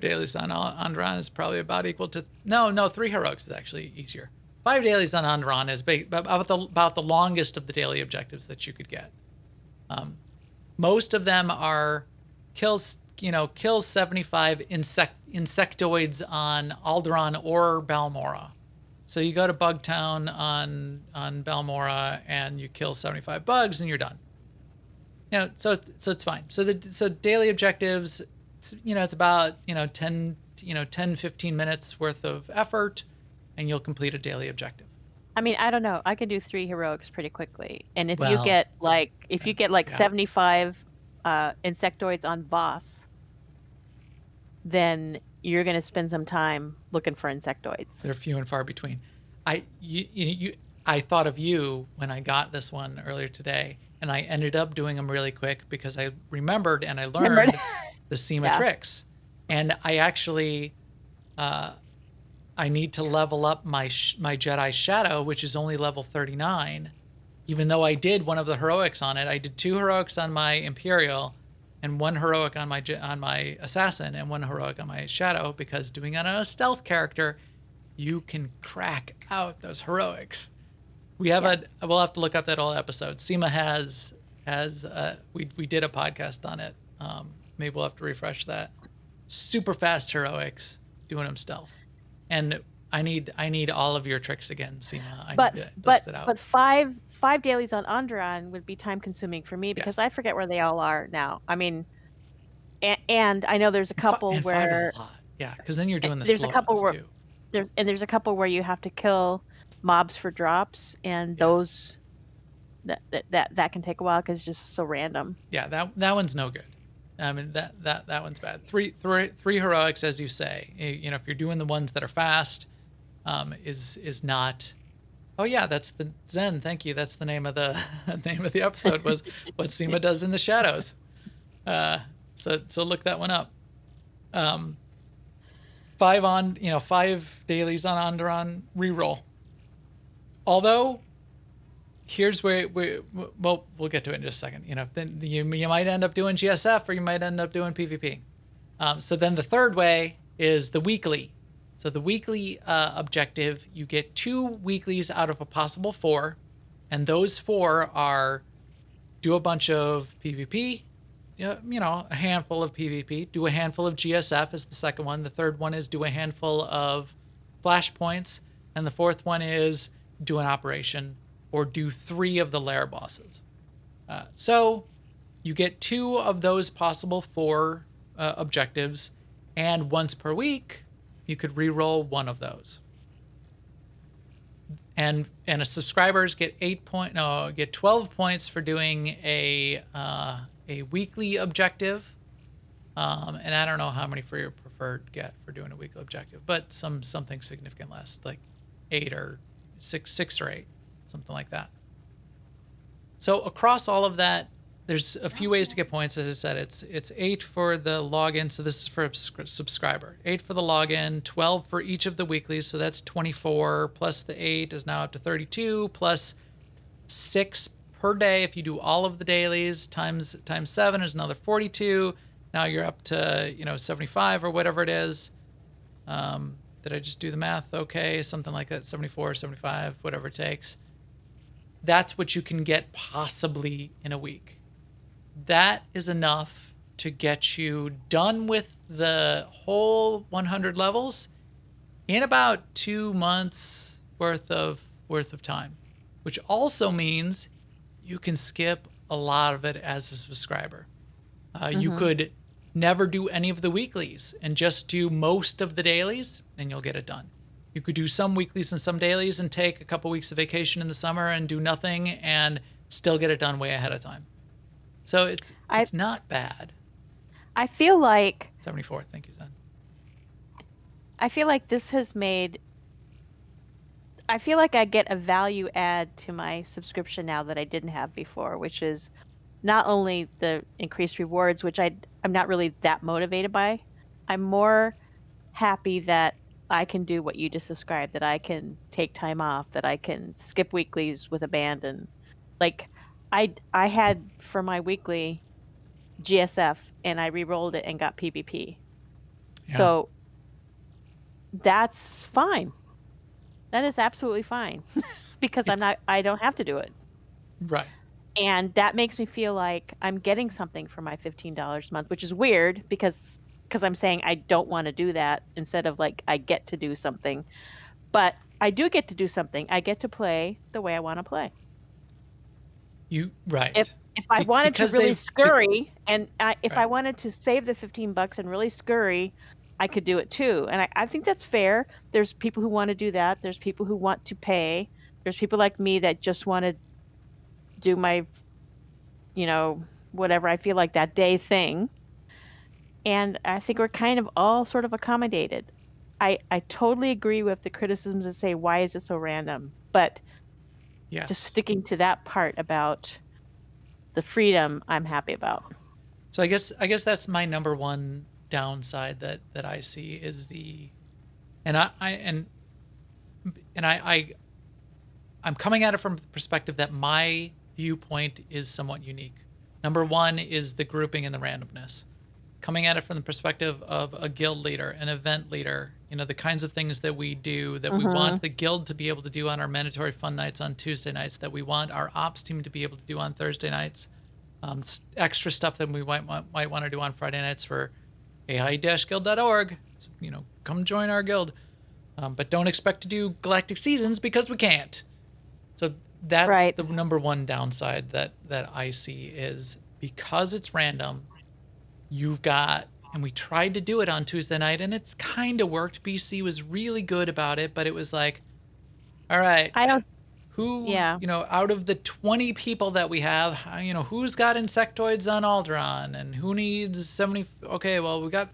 dailies on Onderon is probably about equal to... No, 3 heroics is actually easier. 5 dailies on Onderon is about the longest of the daily objectives that you could get. Most of them are kill 75 insectoids on Alderaan or Balmorra. So you go to Bugtown on Balmorra and you kill 75 bugs and you're done. So it's fine. So daily objectives, it's about 10 15 minutes worth of effort, and you'll complete a daily objective. I mean, I don't know. I can do 3 heroics pretty quickly, and if you Well, get like yeah. 75 insectoids on boss, then you're gonna spend some time looking for insectoids. They're few and far between. I thought of you when I got this one earlier today, and I ended up doing them really quick because I remembered and I learned the SEMA tricks. And I actually, I need to level up my Jedi Shadow, which is only level 39. Even though I did one of the heroics on it, I did 2 heroics on my Imperial, and 1 heroic on my Assassin, and 1 heroic on my Shadow, because doing it on a stealth character, you can crack out those heroics. We'll have to look up that old episode. SEMA we did a podcast on it. Maybe we'll have to refresh that. Super fast heroics, doing them stealth. And I need all of your tricks again, SEMA. I need to bust it out. But five dailies on Onderon would be time consuming for me because I forget where they all are now. I mean, and I know there's a couple and where 5 is a lot. Yeah, because then you're doing the there's slow a couple ones where too. there's a couple where you have to kill mobs for drops, and those that can take a while because it's just so random. Yeah, that one's no good. I mean that one's bad. Three heroics, as you say. If you're doing the ones that are fast, is not. Oh yeah, that's the Zen. Thank you. That's the name of the episode was what SEMA does in the shadows. So look that one up. 5 dailies on Onderon reroll. Although, here's where we'll get to it in just a second. Then you might end up doing GSF or you might end up doing PvP. So then the third way is the weekly. So the weekly objective, you get 2 weeklies out of a possible 4, and those 4 are do a bunch of PvP, a handful of PvP, do a handful of GSF is the second one. The third one is do a handful of flashpoints, and the fourth one is do an operation or do 3 of the lair bosses. So you get 2 of those possible 4 objectives, and once per week, you could re-roll 1 of those. And subscribers get 12 points for doing a weekly objective. And I don't know how many for your preferred get for doing a weekly objective, but something significant less, like 8 or 6 or 8, something like that. So across all of that, there's a few ways to get points. As I said, it's 8 for the login. So this is for a subscriber. 8 for the login, 12 for each of the weeklies. So that's 24 plus the 8 is now up to 32 plus 6 per day. If you do all of the dailies times 7 is another 42. Now you're up to 75 or whatever it is. Did I just do the math? Okay, something like that. 74, 75, whatever it takes. That's what you can get possibly in a week. That is enough to get you done with the whole 100 levels in about 2 months worth of worth of time, which also means you can skip a lot of it as a subscriber. You could never do any of the weeklies and just do most of the dailies, and you'll get it done. You could do some weeklies and some dailies and take a couple weeks of vacation in the summer and do nothing and still get it done way ahead of time. So it's not bad. I feel like 74, thank you, Zen. I feel like this has made. I feel like I get a value add to my subscription now that I didn't have before, which is not only the increased rewards, which I'm not really that motivated by. I'm more happy that I can do what you just described, that I can take time off, that I can skip weeklies with abandon. Like I had for my weekly GSF and I re-rolled it and got PvP. Yeah. So that's fine. That is absolutely fine because I don't have to do it. Right. And that makes me feel like I'm getting something for my $15 a month, which is weird because I'm saying I don't want to do that instead of like I get to do something. But I do get to do something. I get to play the way I want to play. Right. If I wanted to really scurry and if Right. I wanted to save the $15 and really scurry, I could do it too. And I think that's fair. There's people who want to do that. There's people who want to pay. There's people like me that just want to do my, whatever I feel like that day thing. And I think we're kind of all sort of accommodated. I totally agree with the criticisms that say, why is it so random? But Yes. just sticking to that part about the freedom, I'm happy about. So I guess that's my number one downside that I see is I'm coming at it from the perspective that my viewpoint is somewhat unique. Number one is the grouping and the randomness. Coming at it from the perspective of a guild leader, an event leader, the kinds of things that we do that we want the guild to be able to do on our mandatory fun nights on Tuesday nights, that we want our ops team to be able to do on Thursday nights, extra stuff that we might want to do on Friday nights for ai-guild.org. So, come join our guild. But don't expect to do Galactic Seasons because we can't. So that's right. The number one downside that I see is because it's random, you've got, and we tried to do it on Tuesday night and it's kind of worked. BC was really good about it, but it was like, all right, out of the 20 people that we have, who's got insectoids on Alderaan and who needs 70? Okay, well, we got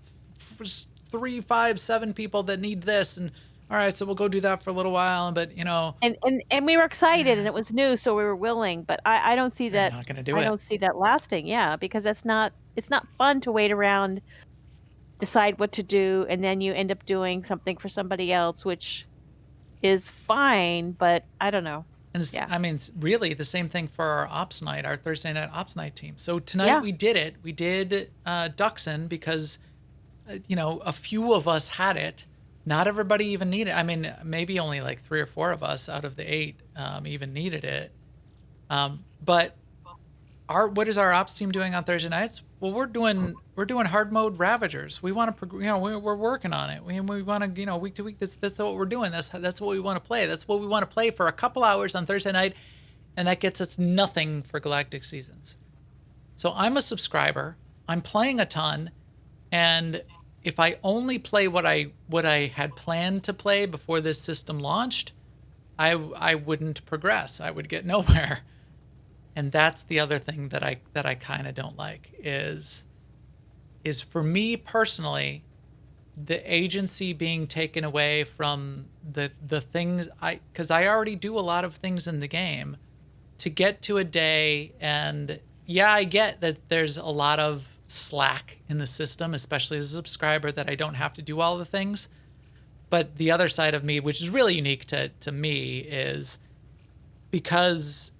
3, 5, 7 people that need this, and all right, so we'll go do that for a little while, but and we were excited and it was new, so we were willing, but I don't see that. Not gonna do I it. don't see that lasting, because it's not fun to wait around, decide what to do, and then you end up doing something for somebody else, which is fine, but I don't know. And I mean, it's really the same thing for our ops night, our Thursday night ops night team. So tonight we did it. We did Duxon because, a few of us had it. Not everybody even needed it. I mean, maybe only like 3 or 4 of us out of the 8 even needed it. But what is our ops team doing on Thursday nights? Well, we're doing hard mode Ravagers. We want to, we're working on it. We want to, week to week. That's what we're doing. That's what we want to play. That's what we want to play for a couple hours on Thursday night, and that gets us nothing for Galactic Seasons. So I'm a subscriber. I'm playing a ton, and if I only play what I had planned to play before this system launched, I wouldn't progress. I would get nowhere. And that's the other thing that I kind of don't like is for me personally, the agency being taken away from the things because I already do a lot of things in the game to get to a day. And I get that there's a lot of slack in the system, especially as a subscriber, that I don't have to do all the things. But the other side of me, which is really unique to me, is because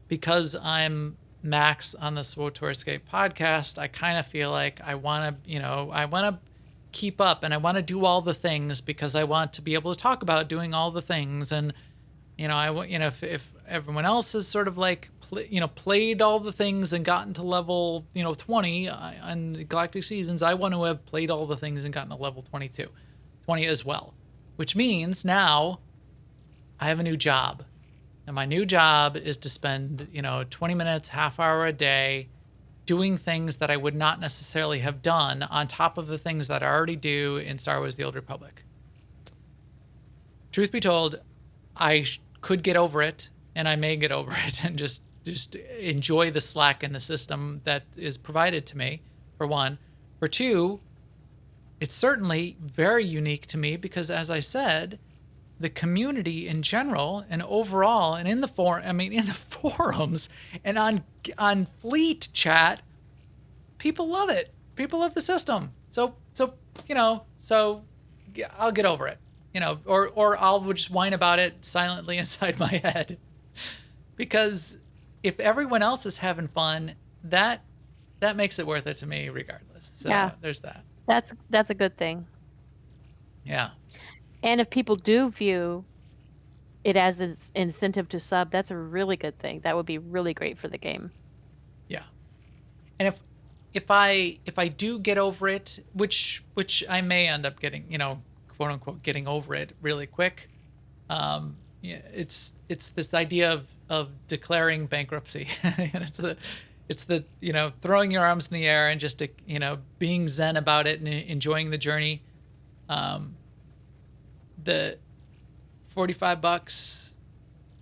I'm Max on the SWTOR Escape podcast, I kind of feel like I want to keep up and I want to do all the things because I want to be able to talk about doing all the things. And, if everyone else has sort of like, played all the things and gotten to level, 20 on Galactic Seasons, I want to have played all the things and gotten to level 20 as well, which means now I have a new job. And my new job is to spend, 20 minutes, half hour a day doing things that I would not necessarily have done on top of the things that I already do in Star Wars The Old Republic. Truth be told, I could get over it, and I may get over it and just enjoy the slack in the system that is provided to me, for one. For two, it's certainly very unique to me because, as I said, the community in general and overall, and in the forums and on Fleet chat, people love it. People love the system. So I'll get over it, or I'll just whine about it silently inside my head, because if everyone else is having fun, that makes it worth it to me regardless. So Yeah. there's that. That's a good thing. Yeah. And if people do view it as an incentive to sub, that's a really good thing. That would be really great for the game. Yeah. And if I do get over it, which I may end up getting, quote unquote, getting over it really quick. It's this idea of declaring bankruptcy. And it's the throwing your arms in the air and just being zen about it and enjoying the journey. The $45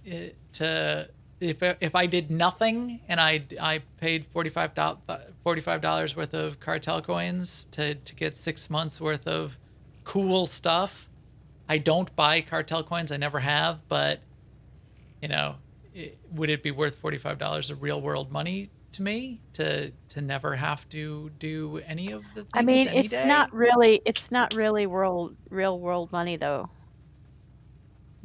if I did nothing and I paid $45 worth of cartel coins to get 6 months worth of cool stuff. I don't buy cartel coins. I never have, but would it be worth $45 of real world money to me to never have to do any of the things? I mean, any it's day? not really real world money though.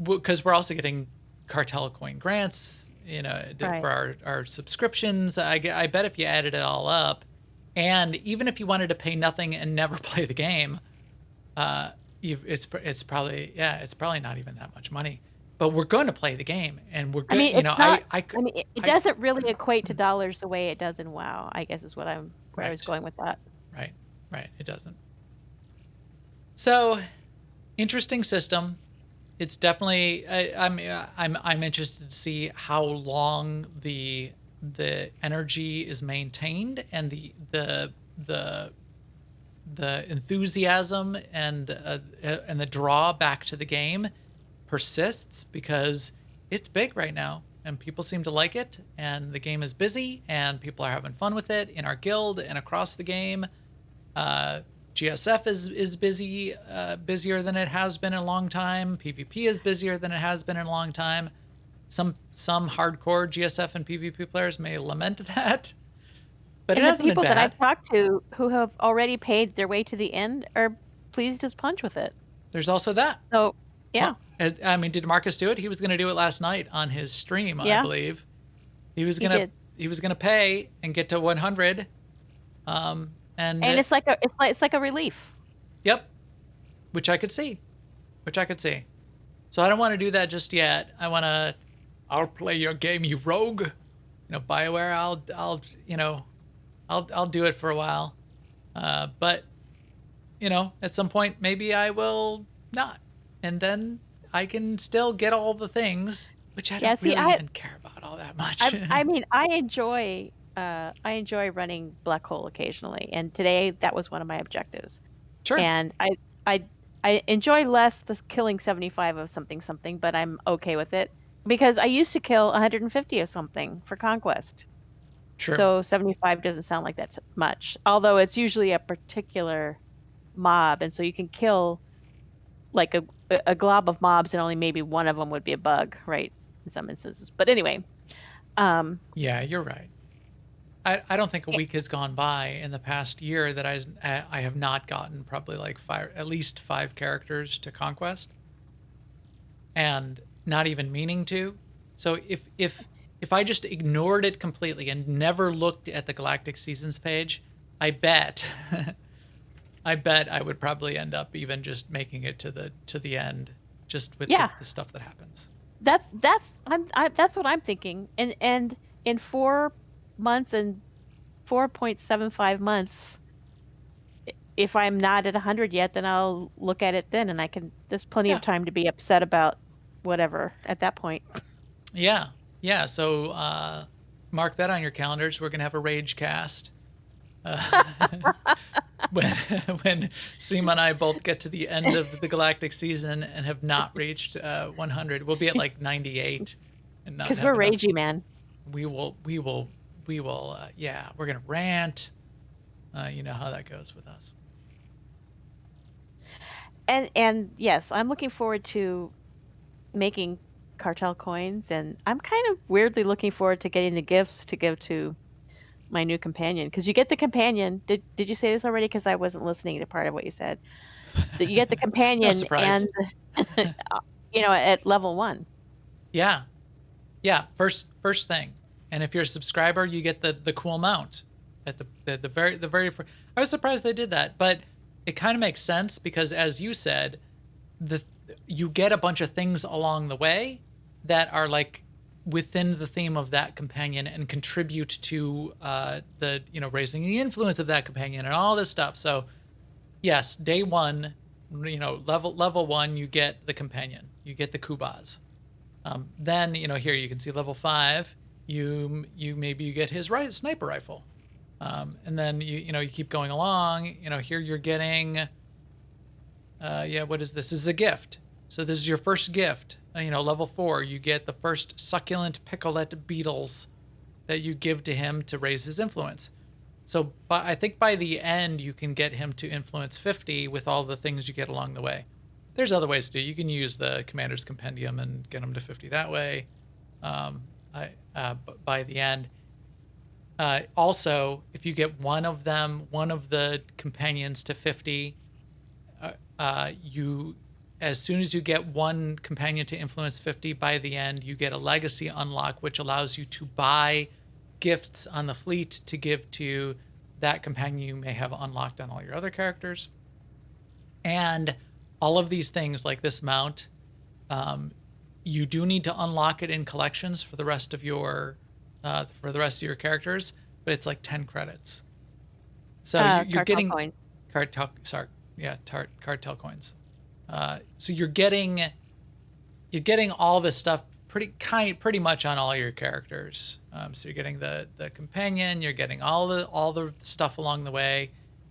Because we're also getting cartel coin grants, Right. for our subscriptions. I bet if you added it all up, and even if you wanted to pay nothing and never play the game, it's probably not even that much money. But we're going to play the game, and we're good. I mean, it's not. I mean, it doesn't really equate to dollars the way it does in WoW, I guess is what I was Right. going with that. Right. It doesn't. So, interesting system. It's definitely. I'm interested to see how long the energy is maintained and the enthusiasm and the draw back to the game persists, because it's big right now and people seem to like it, and the game is busy and people are having fun with it in our guild and across the game. GSF is busy, busier than it has been in a long time. PvP is busier than it has been in a long time. Some hardcore GSF and PvP players may lament that, but And it the hasn't been people that bad. I've talked to who have already paid their way to the end are pleased as punch with it. There's also that. So, yeah. I mean, did Marcus do it? He was going to do it last night on his stream, I Yeah. believe. He was He gonna did. pay and get to 100. And it's like a relief. Yep, which I could see. So I don't want to do that just yet. I'll play your game, you rogue. BioWare. I'll do it for a while. But at some point maybe I will not, and then I can still get all the things, which I don't really even care about all that much. I mean, I enjoy running Black Hole occasionally, and today that was one of my objectives. Sure. And I enjoy less the killing 75 of something, but I'm okay with it because I used to kill 150 of something for Conquest. True. So 75 doesn't sound like that much, although it's usually a particular mob, and so you can kill like a glob of mobs and only maybe one of them would be a bug, right? In some instances. But anyway. Yeah, you're right. I don't think a week has gone by in the past year that I have not gotten probably like at least 5 characters to Conquest, and not even meaning to. So if I just ignored it completely and never looked at the Galactic Seasons page, I bet I would probably end up even just making it to the end, just with the stuff that happens. That's what I'm thinking. And in 4 months and 4.75 months, if I'm not at 100 yet, then I'll look at it then, and there's plenty of time to be upset about whatever at that point. Yeah, yeah. So mark that on your calendars. We're gonna have a rage cast. Uh, when when Seema and I both get to the end of the Galactic season and have not reached 100, we'll be at like 98 and not Because have we're enough. ragey, man. We will, we will, we will. Yeah, we're gonna rant. You know how that goes with us. And yes, I'm looking forward to making cartel coins, and I'm kind of weirdly looking forward to getting the gifts to give to my new companion. Because you get the companion. Did you say this already? Because I wasn't listening to part of what you said. That you get the No companion surprise. and at level 1. Yeah, yeah. First thing, and if you're a subscriber, you get the cool mount at the very first. I was surprised they did that, but it kind of makes sense because, as you said, the you get a bunch of things along the way that are like within the theme of that companion and contribute to the raising the influence of that companion and all this stuff. So yes, day one, level one, you get the companion, you get the Kubas. Then here you can see level 5. Maybe you get his sniper rifle, and then you keep going along. Here you're getting what is this? This is a gift. So this is your first gift. Level 4, you get the first succulent picolette beetles that you give to him to raise his influence. So I think by the end, you can get him to influence 50 with all the things you get along the way. There's other ways to do it. You can use the Commander's Compendium and get him to 50 that way. By the end. Also, if you get one of the companions to 50, as soon as you get one companion to influence 50, by the end, you get a legacy unlock, which allows you to buy gifts on the fleet to give to that companion you may have unlocked on all your other characters. And all of these things, like this mount, you do need to unlock it in collections for the rest of your characters, but it's like 10 credits. So you're Cartel getting coins. cartel coins. So you're getting all this stuff pretty much on all your characters. So you're getting the companion, you're getting all the stuff along the way.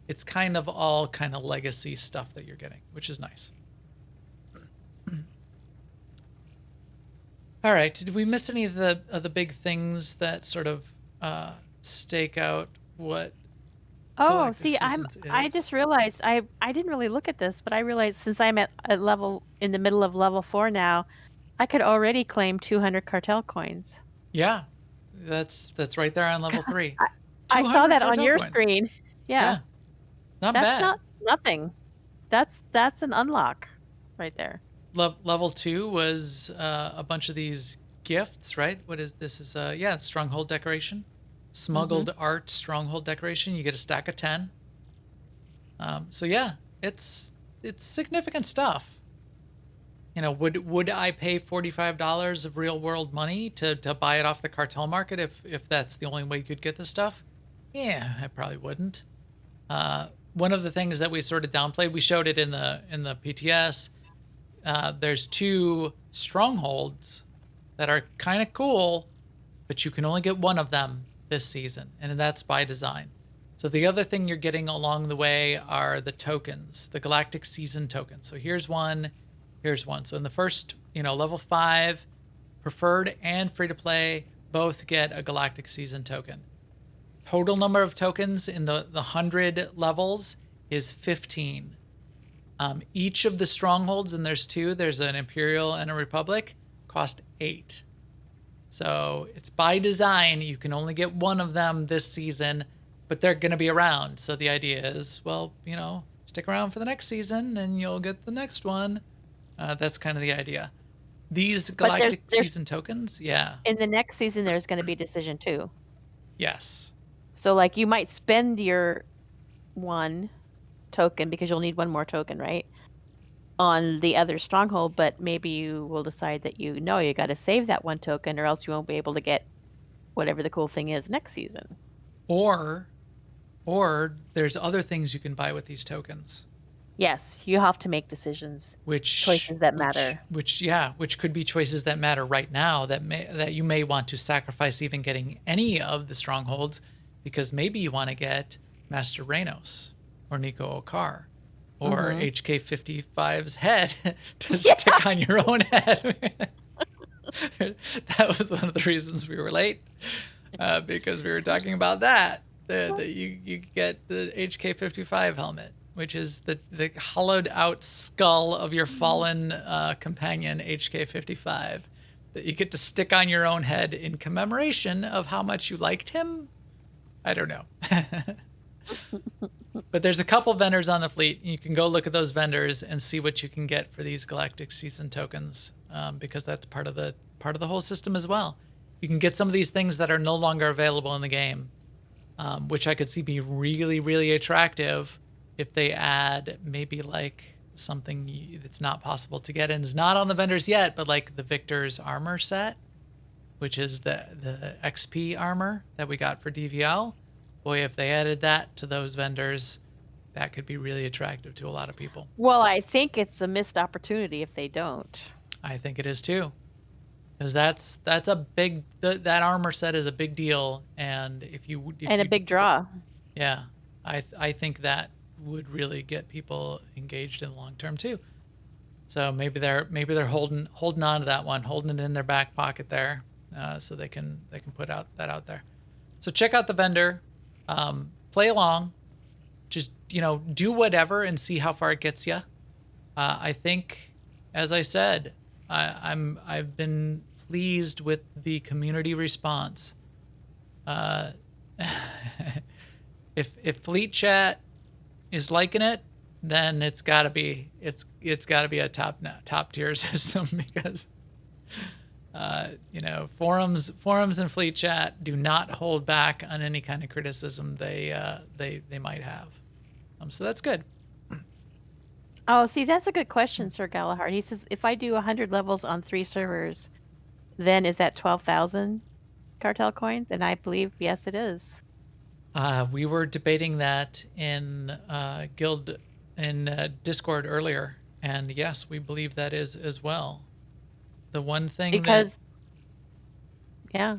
It's kind of all kind of legacy stuff that you're getting, which is nice. All right, did we miss any of the big things that sort of stake out what Oh, Galactic see, Seasons I is? just realized I didn't really look at this, but I realized since I'm at a level in the middle of level 4 now, I could already claim 200 cartel coins. Yeah, that's right there on level 3. I, I saw 200 that on cartel your coins. screen. Yeah, Yeah, not that's bad. not nothing. That's an unlock right there. Level 2 was a bunch of these gifts, right? What is this? Is Stronghold Decoration, Hmm. smuggled art Stronghold Decoration. You get a stack of 10. So yeah, it's significant stuff. Would I pay $45 of real world money to buy it off the cartel market if that's the only way you could get this stuff? Yeah, I probably wouldn't. One of the things that we sort of downplayed, we showed it in the PTS. There's 2 strongholds that are kind of cool, but you can only get one of them this season, and that's by design. So the other thing you're getting along the way are the tokens, the Galactic Season tokens. So here's one. So in the first, level 5, preferred and free to play both get a Galactic Season token. Total number of tokens in the 100 levels is 15. Each of the strongholds, and there's 2, there's an Imperial and a Republic, cost 8. So it's by design. You can only get one of them this season, but they're going to be around. So the idea is, well, stick around for the next season and you'll get the next one. That's kind of the idea. These But Galactic there's Season tokens, yeah, in the next season there's going to be decision 2. yes. So like you might spend your 1 token because you'll need 1 more token, right? On the other stronghold, but maybe you will decide that you got to save that 1 token or else you won't be able to get whatever the cool thing is next season. Or there's other things you can buy with these tokens. Yes, you have to make decisions, choices that matter. which could be choices that matter right now that you may want to sacrifice even getting any of the strongholds, because maybe you want to get Master Reynos or Nico Okar or Mhm. HK55's head to stick on your own head. That was one of the reasons we were late, because we were talking about that. You get the HK55 helmet, which is the hollowed out skull of your fallen companion HK55 that you get to stick on your own head in commemoration of how much you liked him. I don't know. But there's a couple vendors on the fleet. You can go look at those vendors and see what you can get for these Galactic Season tokens, because that's part of the whole system as well. You can get some of these things that are no longer available in the game, which I could see be really, really attractive if they add maybe like something that's not possible to get and is not on the vendors yet, but like the Victor's armor set, which is the XP armor that we got for DVL. Boy, if they added that to those vendors, that could be really attractive to a lot of people. Well, I think it's a missed opportunity if they don't. I think it is too, because that's a big that armor set is a big deal, and if you And a big draw. yeah, I think that would really get people engaged in the long term too. So maybe they're holding on to that one, holding it in their back pocket there, so they can put that out there. So check out the vendor, play along, just do whatever and see how far it gets you. I think, as I said, I've been pleased with the community response. If Fleet Chat is liking it, then it's got to be a top tier system, because forums and Fleet Chat do not hold back on any kind of criticism they might have. So that's good. Oh, see, that's a good question, Sir Galahard. He says, if I do 100 levels on 3 servers, then is that 12,000 cartel coins? And I believe, yes, it is. We were debating that in Guild in Discord earlier, and yes, we believe that is as well. The one thing Because, yeah.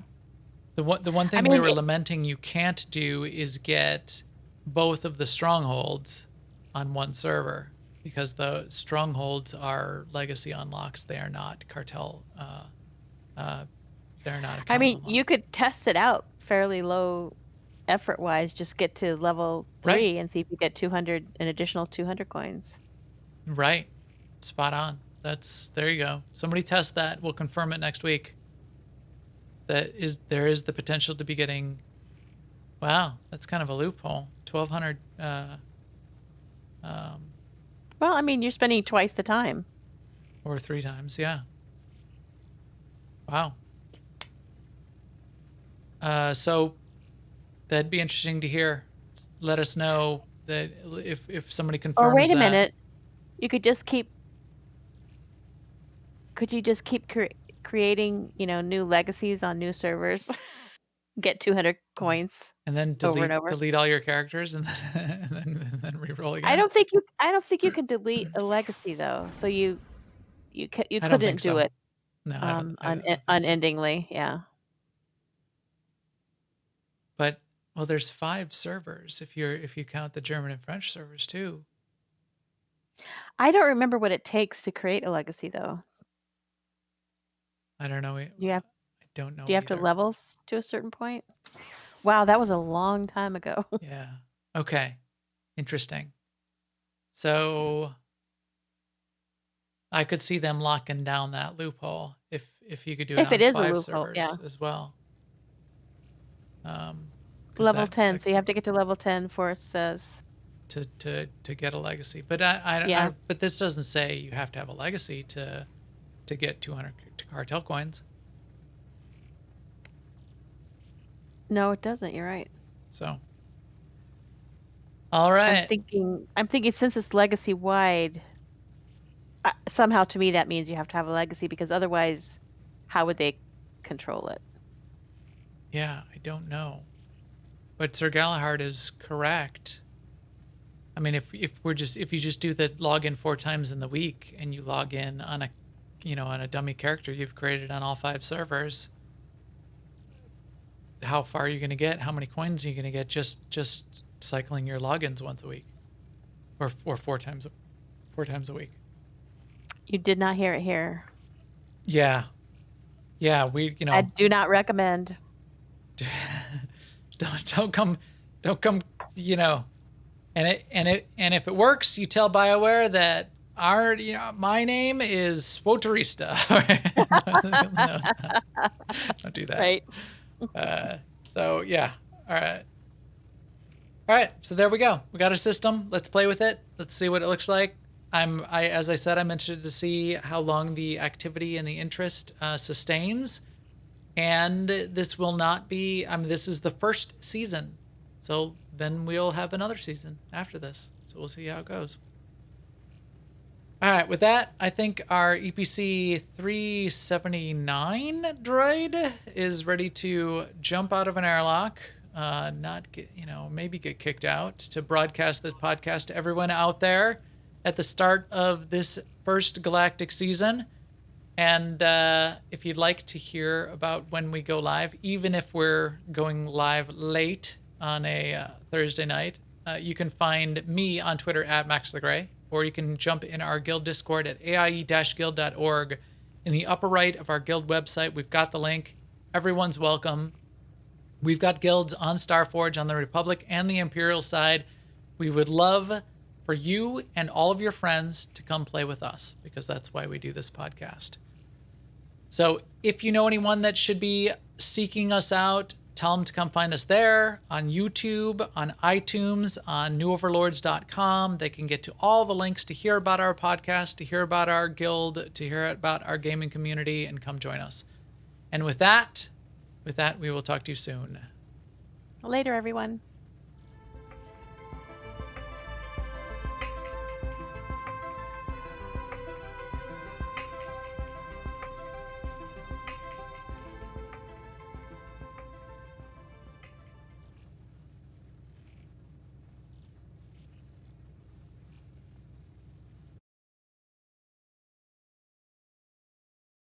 the one thing we were lamenting you can't do is get both of the strongholds on one server, because the strongholds are legacy unlocks. They are not cartel. They're not account unlocks. You could test it out fairly low effort wise, just get to level 3 and see if you get an additional 200 coins. Right. Spot on. There you go. Somebody test that. We'll confirm it next week. There is the potential to be getting, wow, that's kind of a loophole. 1,200. Well, you're spending twice the time. Or 3 times, yeah. Wow. So that'd be interesting to hear. Let us know that if somebody confirms. Or wait a minute, you could just keep. Could you just keep creating, new legacies on new servers? Get 200 coins, and then over and over. delete all your characters and then re-roll again. I don't think you can delete a legacy though. So you couldn't do it. No, I don't think unendingly, yeah. But there's 5 servers if you count the German and French servers too. I don't remember what it takes to create a legacy though. I don't know. I don't know. Do you have to either. levels to a certain point? Wow, that was a long time ago. Yeah. Okay. Interesting. So I could see them locking down that loophole if you could do it if on it is 5 a loophole, servers yeah. as well. Level 10, so you have to get to level 10 for it says to get a legacy. But but this doesn't say you have to have a legacy to get 200 cartel coins. No, it doesn't. You're right. So, all right. I'm thinking since it's legacy wide, somehow to me that means you have to have a legacy, because otherwise, how would they control it? Yeah, I don't know. But Sir Galahard is correct. I mean, if you just do the login 4 times in the week and you log in on a, on a dummy character you've created on all 5 servers, how far are you going to get? How many coins are you going to get just cycling your logins once a week, or 4 times a week? You did not hear it here. Yeah, I do not recommend. don't come, and if it works, you tell BioWare that my name is SWTORista. No, don't do that. Right. So yeah, all right. So there we go. We got a system. Let's play with it. Let's see what it looks like. As I said, I'm interested to see how long the activity and the interest sustains. And this will not be. This is the first season, so then we'll have another season after this. So we'll see how it goes. All right, with that, I think our EPC 379 droid is ready to jump out of an airlock, not get, maybe get kicked out, to broadcast this podcast to everyone out there at the start of this first Galactic season. And if you'd like to hear about when we go live, even if we're going live late on a Thursday night, you can find me on Twitter at MaxTheGray, or you can jump in our guild Discord at aie-guild.org. In the upper right of our guild website, we've got the link. Everyone's welcome. We've got guilds on Starforge, on the Republic and the Imperial side. We would love for you and all of your friends to come play with us, because that's why we do this podcast. So if you know anyone that should be seeking us out, tell them to come find us there, on YouTube, on iTunes, on newoverlords.com. They can get to all the links to hear about our podcast, to hear about our guild, to hear about our gaming community, and come join us. And with that, we will talk to you soon. Later, everyone.